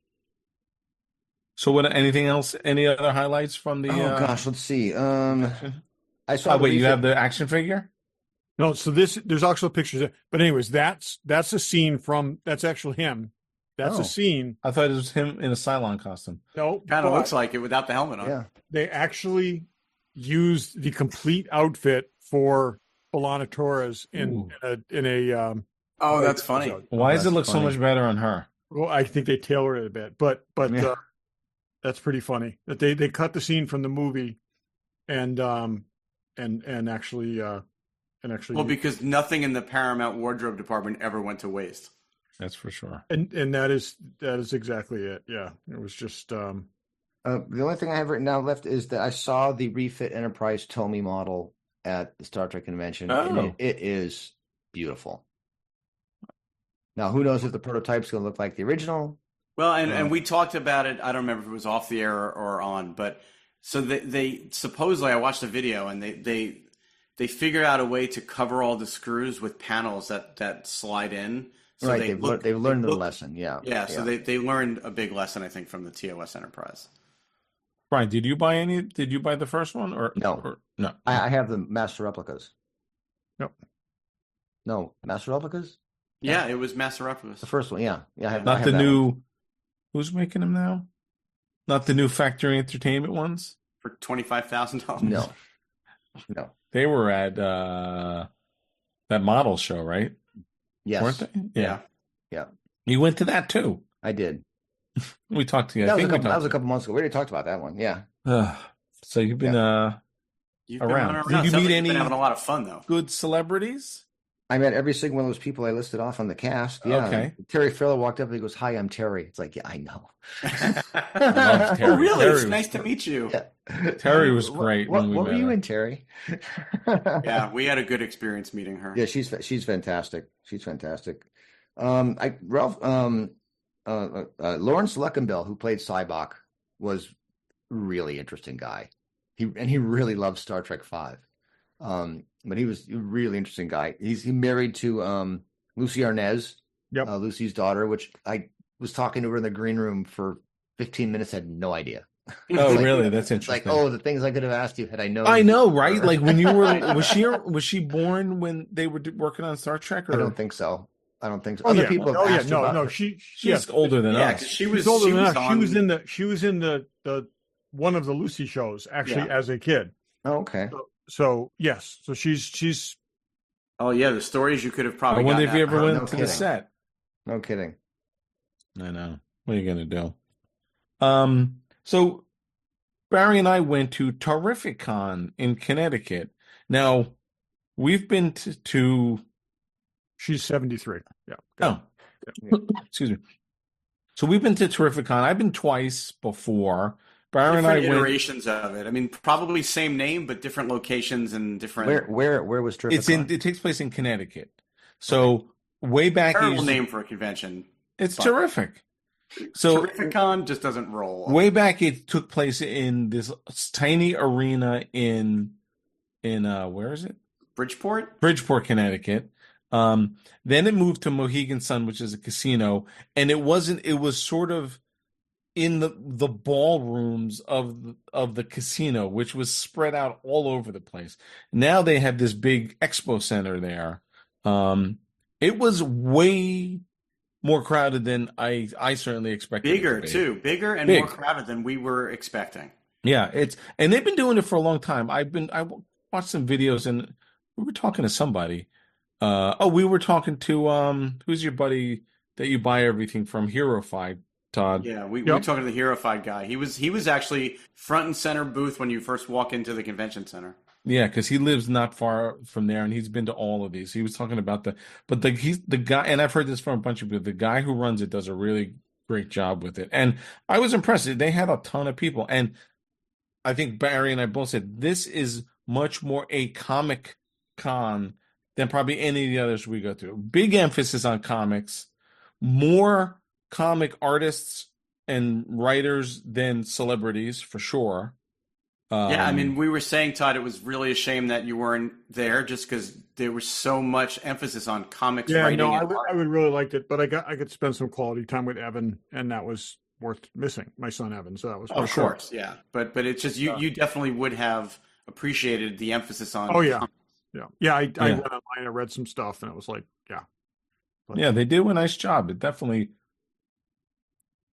S3: So, anything else? Any other highlights from the?
S5: Oh gosh, let's see. I saw.
S3: Oh wait, you have the action figure?
S4: No, so there's actual pictures. But anyways, that's a scene from. That's actually him. That's a scene.
S3: I thought it was him in a Cylon costume.
S4: No,
S2: kind of looks like it without the helmet on.
S5: Yeah,
S4: they actually used the complete outfit for B'Elanna Torres in a.
S2: Oh, that's funny.
S3: Why does it look so much better on her?
S4: Well, I think they tailored it a bit, but that's pretty funny that they cut the scene from the movie, and actually. Well,
S2: because nothing in the Paramount wardrobe department ever went to waste.
S3: That's for sure.
S4: And that is exactly it. Yeah, it was just.
S5: The only thing I have written down left is that I saw the refit Enterprise Tomy model at the Star Trek convention, and it is beautiful. Now, who knows if the prototype's going to look like the original?
S2: Well, and we talked about it. I don't remember if it was off the air or on, but so they supposedly I watched the video and they figure out a way to cover all the screws with panels that slide in. So
S5: right, they've learned the lesson. Yeah.
S2: So they learned a big lesson, I think, from the TOS Enterprise.
S3: Brian, did you buy the first one or
S5: no?
S3: No,
S5: I have the master replicas. No, master replicas.
S2: Yeah, it was master replicas.
S5: The first one, yeah. I have
S3: not the new. One. Who's making them now? Not the new Factory Entertainment ones
S2: for $25,000.
S5: No.
S3: They were at that model show, right?
S5: Yes.
S3: Weren't they?
S5: Yeah.
S3: You went to that too.
S5: I did.
S3: We talked to you.
S5: That was a couple months ago. We already talked about that one. Yeah.
S3: So you've been around. Did you meet any?
S2: Having a lot of fun though.
S3: Good celebrities.
S5: I met every single one of those people I listed off on the cast. Yeah. Okay. Terry Farrell walked up and he goes, "Hi, I'm Terry." It's like, yeah, I know.
S3: I love Terry.
S2: Oh, really?
S3: Terry
S2: it's nice to meet you.
S3: Yeah. Terry was great.
S5: What were you in, Terry?
S2: Yeah, we had a good experience meeting her.
S5: Yeah, she's fantastic. She's fantastic. Lawrence Luckenbill, who played Cybok, was a really interesting guy. He really loved Star Trek V. But he was a really interesting guy. He married to Lucy Arnaz, Lucy's daughter, which I was talking to her in the green room for 15 minutes. Had no idea.
S3: Oh, really? That's interesting.
S5: Like, the things I could have asked you had I known.
S3: I know, right? Like when you were, was she born when they were working on Star Trek? Or?
S5: I don't think so. Other people have asked her about
S3: she's older than us.
S2: She was
S4: older than us. She was in the one of the Lucy shows actually as a kid.
S5: Oh, okay.
S4: So yes, so she's.
S2: Oh yeah, the stories you could have probably.
S3: I wonder if you ever went to the set.
S5: No kidding.
S3: I know. What are you gonna do? So Barry and I went to TerrificCon in Connecticut. Now we've been to.
S4: She's 73. Yeah.
S3: Oh, excuse me. So we've been to TerrificCon. I've been twice before. Barry and I
S2: Different
S3: went.
S2: iterations of it. I mean, probably same name, but different locations and different.
S5: Where was TerrificCon?
S3: It takes place in Connecticut. So way back,
S2: Terrible name for a convention.
S3: It's
S2: but
S3: terrific. So
S2: TerrificCon just doesn't roll.
S3: Way back, it took place in this tiny arena in where is it? Bridgeport, Connecticut. Then it moved to Mohegan Sun, which is a casino, and it was sort of in the ballrooms of the casino, which was spread out all over the place. Now they have this big expo center there. It was way more crowded than I certainly expected.
S2: Bigger too, bigger and more crowded than we were expecting.
S3: Yeah, and they've been doing it for a long time. I watched some videos and we were talking to somebody. We were talking to who's your buddy that you buy everything from, HeroFi, Todd?
S2: Yeah, we were talking to the HeroFi guy. He was actually front and center booth when you first walk into the convention center.
S3: Yeah, because he lives not far from there, and he's been to all of these. He was talking about he's the guy, and I've heard this from a bunch of people. The guy who runs it does a really great job with it, and I was impressed. They had a ton of people, and I think Barry and I both said this is much more a comic con than probably any of the others we go to. Big emphasis on comics, more comic artists and writers than celebrities for sure.
S2: Yeah, I mean, we were saying, Todd, it was really a shame that you weren't there just because there was so much emphasis on comics writing.
S4: I would really liked it, but I could spend some quality time with Evan, and that was worth missing. My son Evan, so that was
S2: of course, yeah. But it's just you definitely would have appreciated the emphasis on.
S4: Oh yeah, yeah. I went online and read some stuff, and it was like,
S3: yeah, they did a nice job. It definitely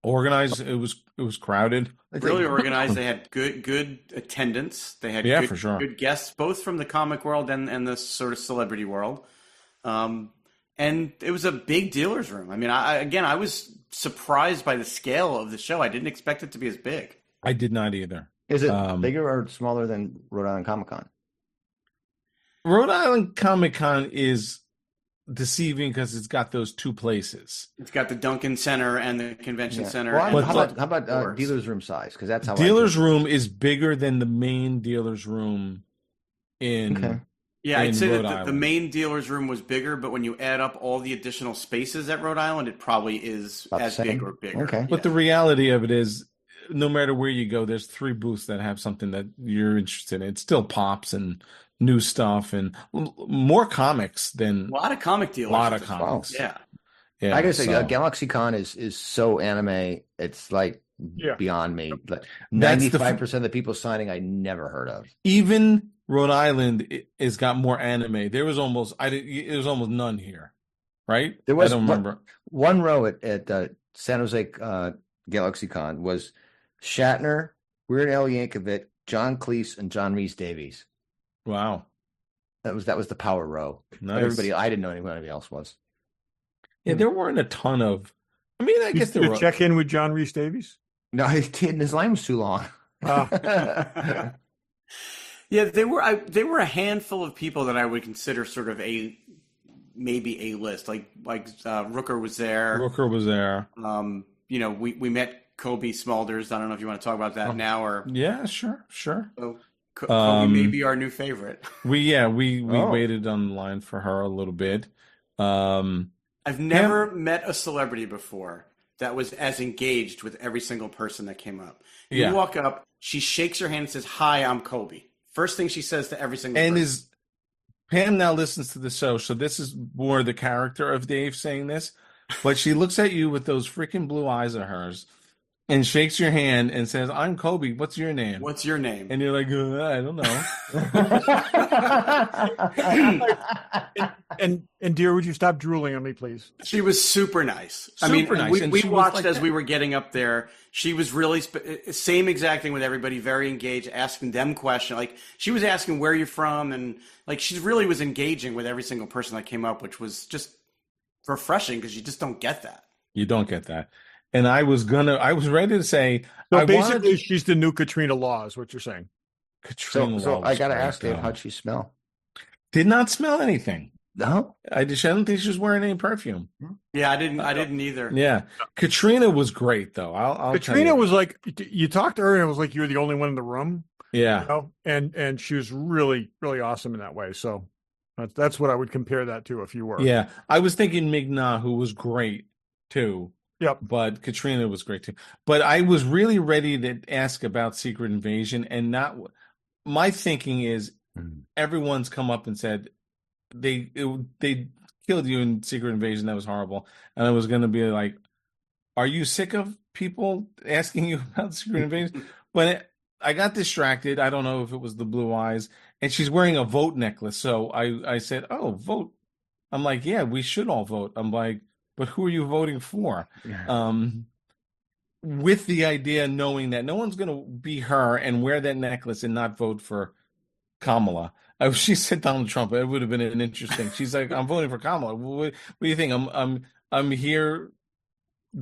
S3: organized. It was crowded.
S2: Really organized. They had good attendance. They had
S3: for sure.
S2: good guests, both from the comic world and the sort of celebrity world. And it was a big dealer's room. I mean, I was surprised by the scale of the show. I didn't expect it to be as big.
S3: I did not either.
S5: Is it bigger or smaller than Rhode Island Comic Con?
S3: Rhode Island Comic Con is deceiving because it's got those two places.
S2: It's got the Duncan Center and the Convention Center.
S5: Well, how about dealer's room size? Because that's how
S3: dealer's room is bigger than the main dealer's room in.
S2: Okay. Yeah, I'd say that the main dealer's room was bigger, but when you add up all the additional spaces at Rhode Island, it probably is as big or bigger.
S5: Okay.
S3: But the reality of it is, no matter where you go, there's 3 booths that have something that you're interested in. It still pops and new stuff and more comics than
S2: a lot of comic dealers.
S3: A lot of comics.
S2: Yeah.
S5: I gotta say, GalaxyCon is so anime. It's like beyond me. Like 95% of the people signing I never heard of.
S3: Even Rhode Island has got more anime. There was almost none here, right?
S5: There was
S3: I don't remember.
S5: One row at San Jose GalaxyCon was Shatner, Weird Al Yankovic, John Cleese, and John Rhys Davies.
S3: Wow,
S5: that was the power row.
S3: Nice.
S5: Everybody, I didn't know anybody else was.
S3: Yeah, there weren't a ton of. I mean, I guess there were.
S4: Check in with John Rhys Davies.
S5: No, he didn't. His line was too long.
S2: Yeah, they were a handful of people that I would consider sort of maybe a list. Like Rooker was there. We met Cobie Smulders. I don't know if you want to talk about that now or.
S3: Yeah, sure.
S2: So, Cobie may be our new favorite.
S3: We waited on the line for her a little bit.
S2: I've never met a celebrity before that was as engaged with every single person that came up. You walk up, she shakes her hand and says, "Hi, I'm Cobie." First thing she says to every single person.
S3: Pam now listens to the show, so this is more the character of Dave saying this, but she looks at you with those freaking blue eyes of hers and shakes your hand and says, "I'm Cobie. What's your name?"
S2: What's your name?
S3: And you're like, I don't
S4: know. and dear, would you stop drooling on me, please?
S2: She was super nice.
S3: Super nice.
S2: We watched as we were getting up there. She was really same exact thing with everybody, very engaged, asking them questions. Like she was asking where you're from, and like she really was engaging with every single person that came up, which was just refreshing because you just don't get that.
S3: You don't get that. And I was ready to say.
S4: So basically, she's the new Katrina Law, is what you're saying.
S5: So I got to ask Dave, how'd she smell?
S3: Did not smell anything.
S5: No,
S3: I don't think she was wearing any perfume.
S2: Yeah, I didn't either.
S3: Yeah, Katrina was great though. I'll tell
S4: Katrina
S3: you.
S4: was like, you talked to her and it was like you were the only one in the room.
S3: Yeah,
S4: And she was really, really awesome in that way. So that's what I would compare that to if you were.
S3: yeah. I was thinking Migna, who was great too.
S4: Yep.
S3: But Katrina was great too. But I was really ready to ask about Secret Invasion, and not. My thinking is everyone's come up and said they killed you in Secret Invasion. That was horrible, and I was going to be like, "Are you sick of people asking you about Secret Invasion?" But I got distracted. I don't know if it was the blue eyes, and she's wearing a vote necklace. So I said, "Oh, vote." I'm like, "Yeah, we should all vote." I'm like, "But who are you voting for?" With the idea, knowing that no one's going to be her and wear that necklace and not vote for Kamala. She said Donald Trump. It would have been an interesting. She's like, "I'm voting for Kamala." What do you think? I'm here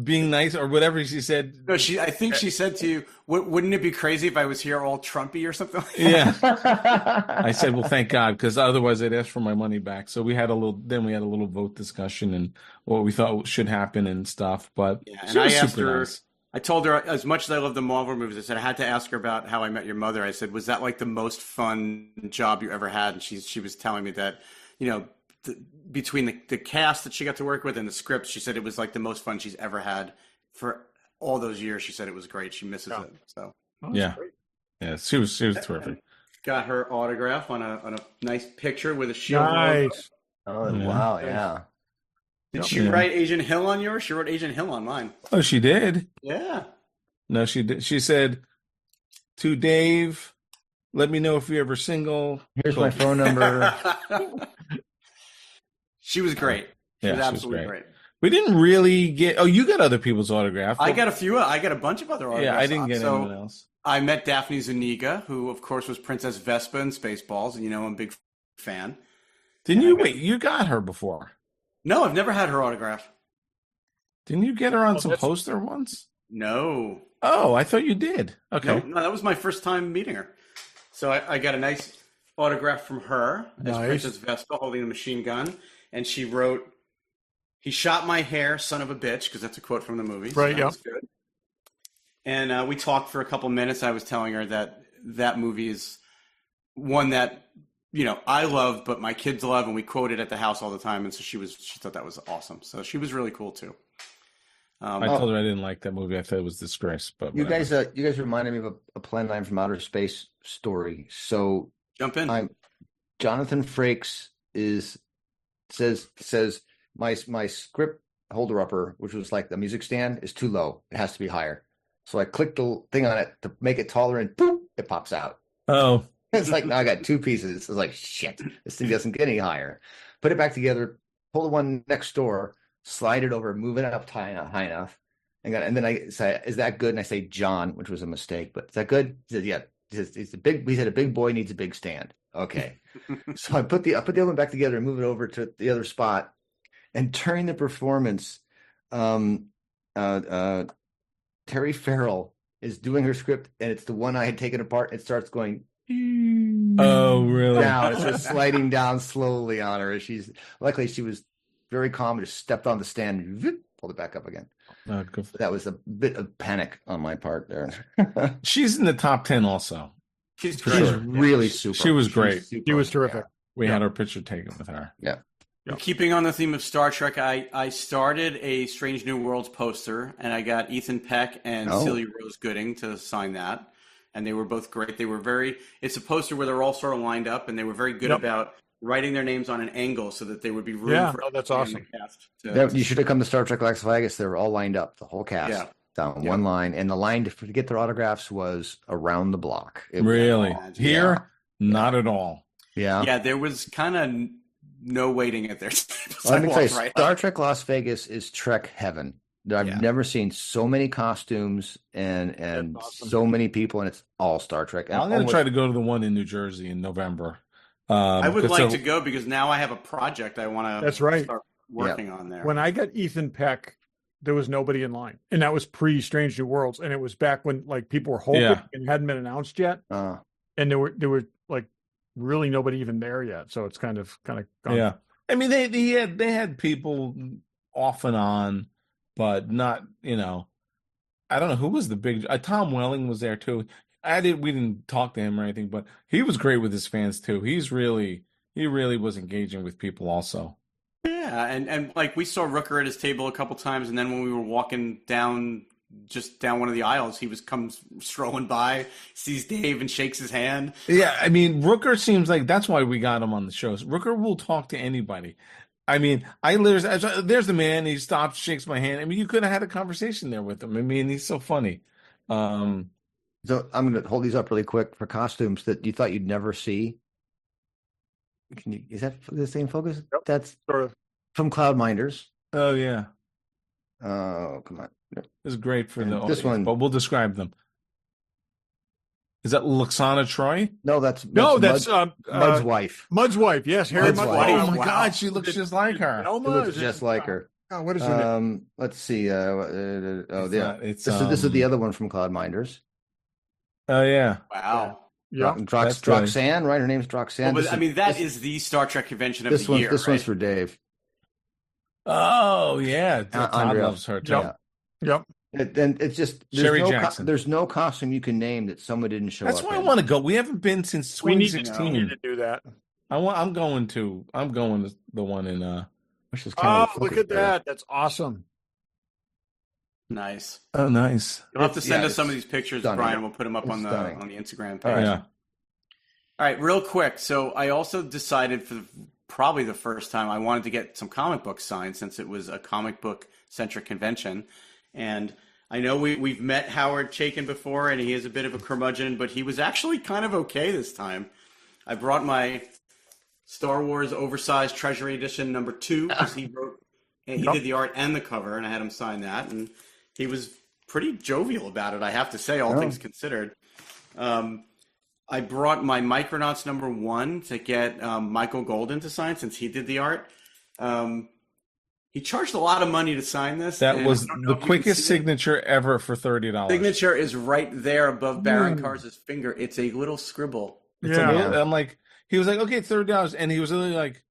S3: being nice or whatever she said.
S2: No, I think she said to you, "Wouldn't it be crazy if I was here all Trumpy or something?" Like
S3: Yeah. I said, "Well, thank God, because otherwise I'd ask for my money back." So we had a little vote discussion and what we thought should happen and stuff. But
S2: yeah,
S3: she
S2: and
S3: was
S2: I asked
S3: super
S2: her.
S3: nice.
S2: I told her, as much as I love the Marvel movies, I said I had to ask her about How I Met Your Mother. I said, "Was that like the most fun job you ever had?" And she was telling me that, between the cast that she got to work with and the scripts, she said it was like the most fun she's ever had for all those years. She said it was great. She misses it. So
S3: Yeah, yeah, she was terrific.
S2: Got her autograph on a nice picture with a shield.
S4: Nice.
S5: Oh,
S3: Yeah.
S5: wow. Yeah.
S2: Did she write Agent Hill on yours? She wrote Agent Hill on mine.
S3: Oh, she did.
S2: Yeah.
S3: No, she did. She said to Dave, "Let me know if you're ever single."
S5: Here's my phone number.
S2: She was great. She was absolutely great.
S3: We didn't really get. Oh, you got other people's autographs.
S2: I got a few. I got a bunch of other autographs.
S3: Yeah, I didn't get anyone else.
S2: I met Daphne Zuniga, who of course was Princess Vespa in Spaceballs, and I'm a big fan.
S3: Didn't you wait? You got her before.
S2: No, I've never had her autograph.
S3: Didn't you get her on some poster once?
S2: No.
S3: Oh, I thought you did. Okay.
S2: No, that was my first time meeting her. So I got a nice autograph from her as Princess Vespa holding a machine gun, and she wrote, "He shot my hair, son of a bitch," because that's a quote from the movie. So
S4: Right, yeah.
S2: Good. And we talked for a couple minutes. I was telling her that movie is one that I love, but my kids love, and we quote it at the house all the time. And so she thought that was awesome. So she was really cool too.
S3: I told her I didn't like that movie. I thought it was disgrace. But
S5: you guys reminded me of a Plan 9 from Outer Space story. So
S2: jump in.
S5: Jonathan Frakes says my script holder upper, which was like the music stand, is too low. It has to be higher. So I clicked the thing on it to make it taller, and boop, it pops out.
S3: Oh.
S5: It's like, now I got two pieces. It's like, shit, this thing doesn't get any higher. Put it back together, pull the one next door, slide it over, move it up high enough. And then I say, "Is that good?" And I say, "John," which was a mistake, but is that good? He said, "Yeah." He said, "A big boy needs a big stand." Okay. So I put the other one back together and move it over to the other spot. And during the performance, Terry Farrell is doing her script, and it's the one I had taken apart. It starts going,
S3: oh, really?
S5: Down. It's just sliding down slowly on her. Luckily she was very calm and just stepped on the stand and pulled it back up again. That was a bit of panic on my part there.
S3: She's in the top 10 also.
S2: She's
S5: really super.
S3: She was great.
S4: She was terrific.
S3: We had our picture taken with her.
S5: Yeah.
S2: Keeping on the theme of Star Trek, I started a Strange New Worlds poster, and I got Ethan Peck and Celia Rose Gooding to sign that. And they were both great. It's a poster where they're all sort of lined up, and they were very good about writing their names on an angle so that they would be room for
S4: that's awesome.
S2: The cast
S5: you should have come to Star Trek Las Vegas. They were all lined up, the whole cast down one line, and the line to get their autographs was around the block.
S3: Really? Here, not at all.
S5: Yeah,
S2: there was kind of no waiting at their tables.
S5: Let me tell you, Star Trek Las Vegas is Trek heaven. I've never seen so many costumes and awesome. So many people, and it's all Star Trek. And
S3: I'm going to try to go to the one in New Jersey in November.
S2: I would like to go because now I have a project I want to start working on there.
S4: When I got Ethan Peck, there was nobody in line, and that was pre-Strange New Worlds, and it was back when like people were hoping and hadn't been announced yet, and there were like really nobody even there yet. So it's kind of gone.
S3: Yeah. I mean, they had people off and on, but not, I don't know who was the big. Tom Welling was there too. We didn't talk to him or anything, but he was great with his fans too. He really was engaging with people also.
S2: Yeah, and like we saw Rooker at his table a couple times, and then when we were walking down one of the aisles, he comes strolling by, sees Dave and shakes his hand.
S3: Yeah, I mean, Rooker seems like that's why we got him on the shows. Rooker will talk to anybody. I mean, there's the man. He stops, shakes my hand. I mean, you could have had a conversation there with him. I mean, he's so funny.
S5: So I'm going to hold these up really quick for costumes that you thought you'd never see. Is that the same focus?
S4: Yep,
S5: That's
S4: sort of
S5: from Cloudminders.
S3: Oh yeah.
S5: Oh, come on.
S3: This is great for the
S5: this
S3: audience,
S5: one,
S3: but we'll describe them. Is that Luxana Troy?
S5: No, that's
S4: Mud's
S5: wife.
S4: Mud's wife, yes, Harry
S5: Mud's
S4: Mudd's
S5: wife.
S3: Oh my
S2: Wow.
S3: God, she looks just like her.
S5: She looks just like her.
S4: Oh, what is her name?
S5: Let's see.
S3: This
S5: is the other one from Cloudminders.
S3: Oh yeah.
S2: Wow.
S4: Yeah,
S5: Droxanne, right? Her name's Droxanne.
S2: Well, but that is the Star Trek convention of
S5: this
S2: the
S5: one.
S2: year.
S5: This
S2: right?
S5: one's for Dave.
S3: Oh yeah. Todd
S5: Andrea.
S3: loves her too.
S4: Yep.
S5: And it's just
S3: Sherry Jackson.
S5: There's no costume you can name that someone didn't show up.
S3: That's why I want to go. We haven't been since
S4: We need
S3: 2016.
S4: to do that.
S3: I'm going to the one in
S5: Which is kind
S4: Oh,
S5: of
S4: look at that. That's awesome.
S2: Nice.
S3: Oh nice.
S2: You'll have to send us
S5: it's
S2: some of these pictures,
S5: stunning.
S2: Brian. We'll put them up
S5: It's
S2: on the
S5: stunning.
S2: Instagram page.
S5: All right.
S3: Yeah.
S2: All right, real quick. So I also decided for probably the first time I wanted to get some comic books signed since it was a comic book centric convention. And I know we've met Howard Chaykin before, and he is a bit of a curmudgeon, but he was actually kind of okay this time. I brought my Star Wars oversized Treasury Edition #2 because he wrote and he did the art and the cover, and I had him sign that, and he was pretty jovial about it, I have to say, all things considered. I brought my Micronauts #1 to get Michael Golden to sign since he did the art. He charged a lot of money to sign this.
S3: That was the quickest signature ever for $30.
S2: Signature is right there above Baron Kars's finger. It's a little scribble.
S4: Yeah.
S3: I'm like, he was like, okay, $30, and he was really like,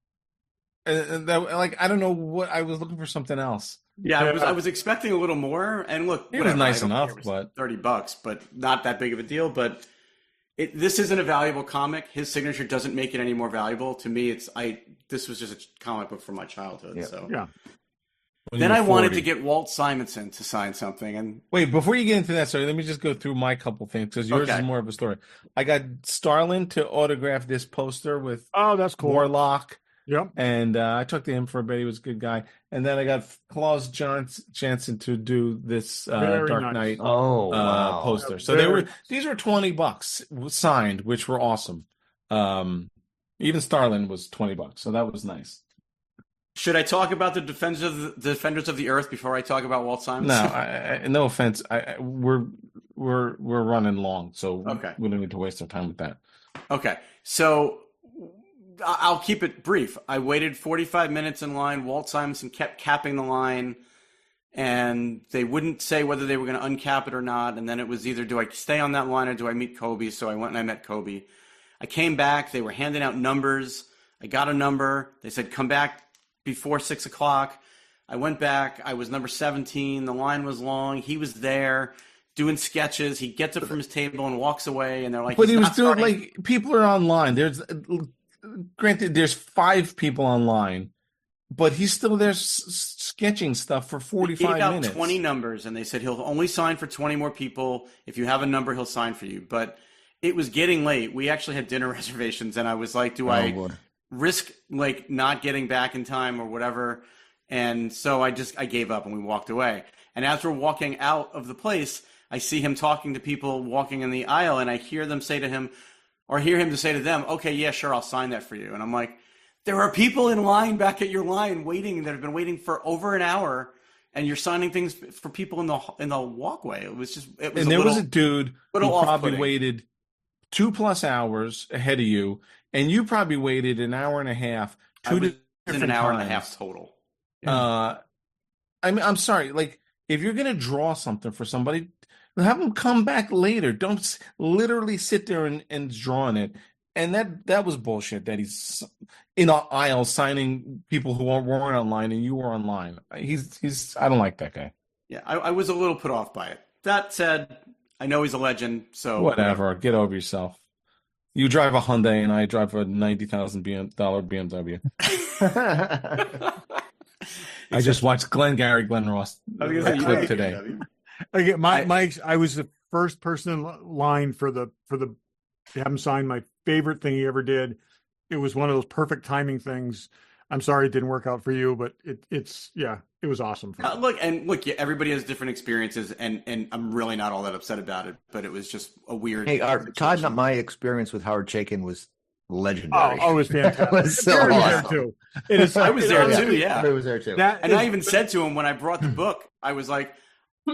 S3: I don't know what I was looking for something else.
S2: Yeah, I was expecting a little more. And look,
S3: it was nice enough, but
S2: $30, but not that big of a deal. But this isn't a valuable comic. His signature doesn't make it any more valuable to me. This was just a comic book from my childhood.
S5: Yeah.
S2: So
S4: Yeah.
S2: then I wanted to get Walt Simonson to sign something. And
S3: wait, before you get into that, sorry, let me just go through my couple things because yours is more of a story. I got Starlin to autograph this poster with
S4: that's cool.
S3: Warlock.
S4: Yep.
S3: And I talked to him for a bit. He was a good guy. And then I got Claus Jansen to do this Dark Knight poster. So these were $20 signed, which were awesome. Even Starlin was $20, so that was nice.
S2: should I talk about the Defenders of the Earth before I talk about Walt Simonson?
S3: No, no offense. We're running long, so
S2: okay.
S3: We don't need to waste our time with that.
S2: Okay, so I'll keep it brief. I waited 45 minutes in line. Walt Simonson kept capping the line, and they wouldn't say whether they were going to uncap it or not. And then it was either do I stay on that line or do I meet Cobie? So I went and I met Cobie. I came back. They were handing out numbers. I got a number. They said, come back before 6 o'clock. I went back. I was number 17. The line was long. He was there doing sketches. He gets up from his table and walks away. And they're like,
S3: but he was doing like people are online. Granted, there's 5 people online, but he's still there sketching stuff for 45 minutes.
S2: 20 numbers, and they said he'll only sign for 20 more people. If you have a number, he'll sign for you. But it was getting late. We actually had dinner reservations, and I was like, do I risk like not getting back in time or whatever? And so I gave up and we walked away. And as we're walking out of the place, I see him talking to people walking in the aisle, and I hear them say to him, or hear him to say to them, okay, yeah, sure, I'll sign that for you. And I'm like, there are people in line back at your line waiting that have been waiting for over an hour, and you're signing things for people in the walkway. It was a
S3: dude who probably waited 2+ hours ahead of you, and you probably waited an hour and a half,
S2: an hour and a half total.
S3: Yeah. I mean, I'm sorry, like if you're gonna draw something for somebody, have them come back later. Don't literally sit there and draw on it. And that was bullshit that he's in an aisle signing people who weren't online and you were online. He's I don't like that guy.
S2: Yeah, I was a little put off by it. That said, I know he's a legend, so
S3: whatever. Get over yourself. You drive a Hyundai and I drive a $90,000 BMW. I just watched Glenn Ross clip today.
S4: I was the first person in line for the to have him sign my favorite thing he ever did. It was one of those perfect timing things. I'm sorry it didn't work out for you, but it was awesome. For
S2: look, yeah, everybody has different experiences, and I'm really not all that upset about it. But it was just a weird.
S5: Hey, Todd, my experience with Howard Chaykin was legendary.
S4: Oh, it was fantastic.
S5: It was so awesome.
S4: Too.
S2: I was there too. Yeah,
S5: I was there too.
S2: I even said to him when I brought the book, I was like,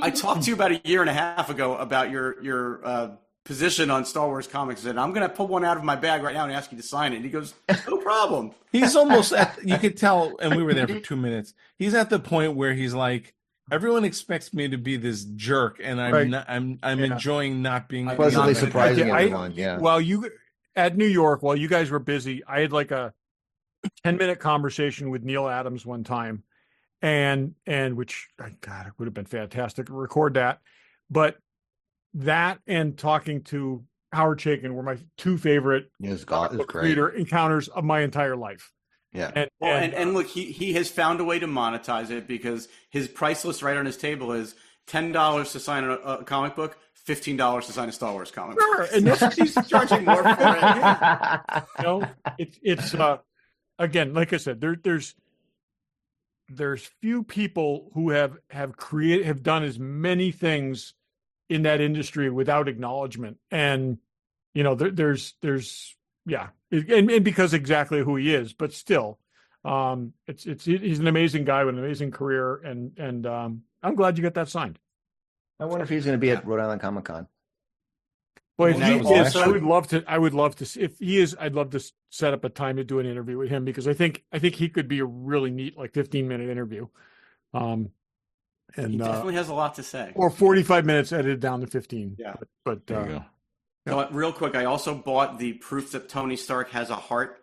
S2: I talked to you about a year and a half ago about your position on Star Wars comics, and I'm going to pull one out of my bag right now and ask you to sign it. And he goes, no problem.
S3: He's almost you could tell, and we were there for 2 minutes. He's at the point where he's like, everyone expects me to be this jerk, and I'm enjoying not being
S5: pleasantly surprising everyone. Yeah.
S4: While you at New York, while you guys were busy, I had like a 10-minute conversation with Neil Adams one time, and which God, it would have been fantastic to record that, but that and talking to Howard Chaykin were my two favorite reader encounters of my entire life.
S2: Yeah. And look, he has found a way to monetize it because his price list right on his table is $10 to sign a comic book, $15 to sign a Star Wars comic book.
S4: And
S2: he's charging more for it.
S4: You know, it's again, like I said, there's few people who have done as many things in that industry without acknowledgement. And, you know, there's and because exactly who he is, but still, he's an amazing guy with an amazing career. And I'm glad you got that signed.
S5: I wonder if he's going to be at Rhode Island Comic Con.
S4: Well, if he is, I would love to. If he is, I'd love to set up a time to do an interview with him because I think he could be a really neat, like 15-minute interview. And
S2: he definitely has a lot to say.
S4: Or 45 minutes edited down to 15.
S2: Yeah.
S4: But
S2: real quick, I also bought the proof that Tony Stark has a heart.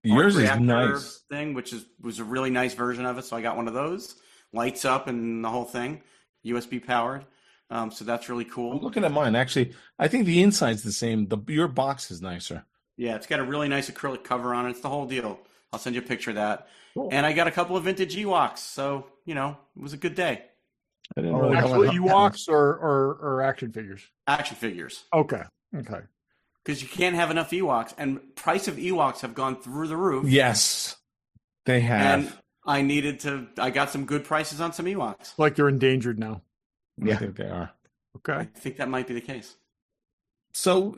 S3: Yours is nice
S2: thing, which was a really nice version of it. So I got one of those. Lights up and the whole thing, USB powered. So that's really cool.
S3: I'm looking at mine. Actually, I think the inside's the same. Your box is nicer.
S2: Yeah, it's got a really nice acrylic cover on it. It's the whole deal. I'll send you a picture of that.
S4: Cool.
S2: And I got a couple of vintage Ewoks. So, you know, it was a good day.
S3: I didn't really
S4: actually Ewoks or action figures?
S2: Action figures.
S4: Okay.
S2: Because you can't have enough Ewoks. And price of Ewoks have gone through the roof.
S3: Yes, they have.
S2: And I got some good prices on some Ewoks.
S4: Like they're endangered now.
S3: Yeah. I think they are.
S4: Okay.
S2: I think that might be the case.
S3: So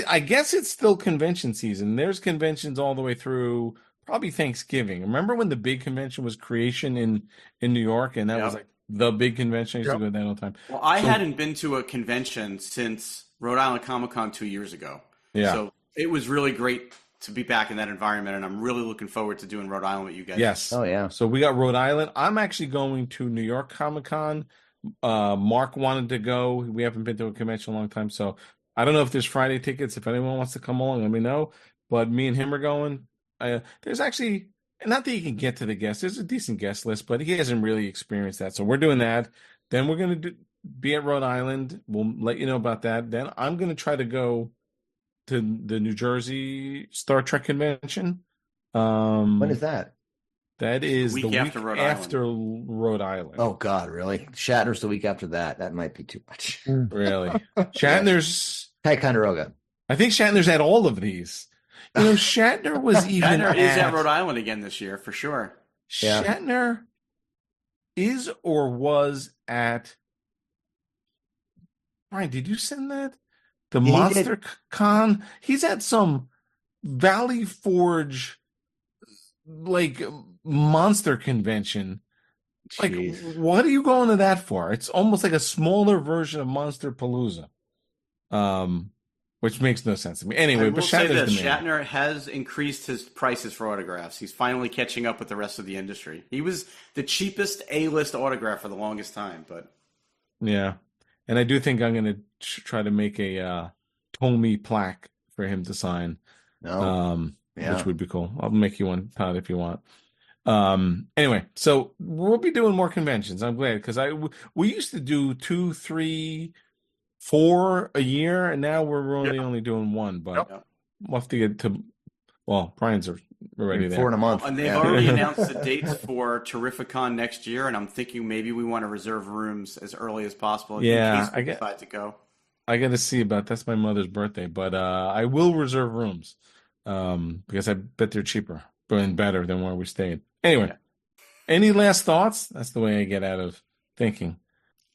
S3: I guess it's still convention season. There's conventions all the way through probably Thanksgiving. Remember when the big convention was Creation in New York? And that was like the big convention. I used to go there all the time.
S2: Well, I hadn't been to a convention since Rhode Island Comic Con 2 years ago.
S3: Yeah.
S2: So it was really great to be back in that environment. And I'm really looking forward to doing Rhode Island with you guys.
S3: Yes.
S5: Oh, yeah.
S3: So we got Rhode Island. I'm actually going to New York Comic Con. Mark wanted to go. We haven't been to a convention in a long time, so I don't know if there's Friday tickets. If anyone wants to come along, let me know. But me and him are going. There's actually, not that you can get to the guests. There's a decent guest list, but he hasn't really experienced that. So we're doing that. Then we're going to be at Rhode Island. We'll let you know about that. Then I'm going to try to go to the New Jersey Star Trek convention.
S5: When is that?
S3: That is the week after
S2: Rhode
S3: Rhode Island.
S5: Oh, God, really? Shatner's the week after that. That might be too much.
S3: Really? Shatner's...
S5: Ticonderoga.
S3: I think Shatner's at all of these. You know, Shatner was even
S2: Shatner is at Rhode Island again this year, for sure.
S5: Yeah.
S3: Shatner is or was at... Brian, did you send that? The Monster Con? He's at some Valley Forge... like monster convention.
S5: Jeez.
S3: Like, what are you going to that for? It's almost like a smaller version of Monster Palooza, which makes no sense to me. Anyway, but
S2: Shatner has increased his prices for autographs. He's finally catching up with the rest of the industry. He was the cheapest A-list autograph for the longest time, but
S3: yeah. And I do think I'm going to try to make a Tommy plaque for him to sign. Which would be cool. I'll make you one, Todd, if you want. Anyway, so we'll be doing more conventions. I'm glad because we used to do 2, 3, 4 a year, and now we're only doing one. But we'll have to get to. Well, Brian's already there.
S5: 4 in a month,
S2: and they've already announced the dates for TerrificCon next year, and I'm thinking maybe we want to reserve rooms as early as possible in case we decide to go.
S3: I got to see about that's my mother's birthday, but I will reserve rooms because I bet they're cheaper and better than where we stayed. Anyway, any last thoughts? That's the way I get out of thinking.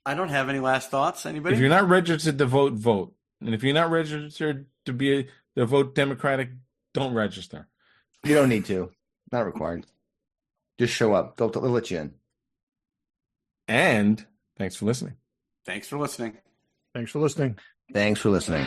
S2: I don't have any last thoughts. Anybody?
S3: If you're not registered to vote, vote. And if you're not registered to vote Democratic, don't register.
S5: You don't need to. Not required. Just show up. They'll let you in.
S3: And thanks for listening.
S2: Thanks for listening.
S4: Thanks for listening.
S5: Thanks for listening.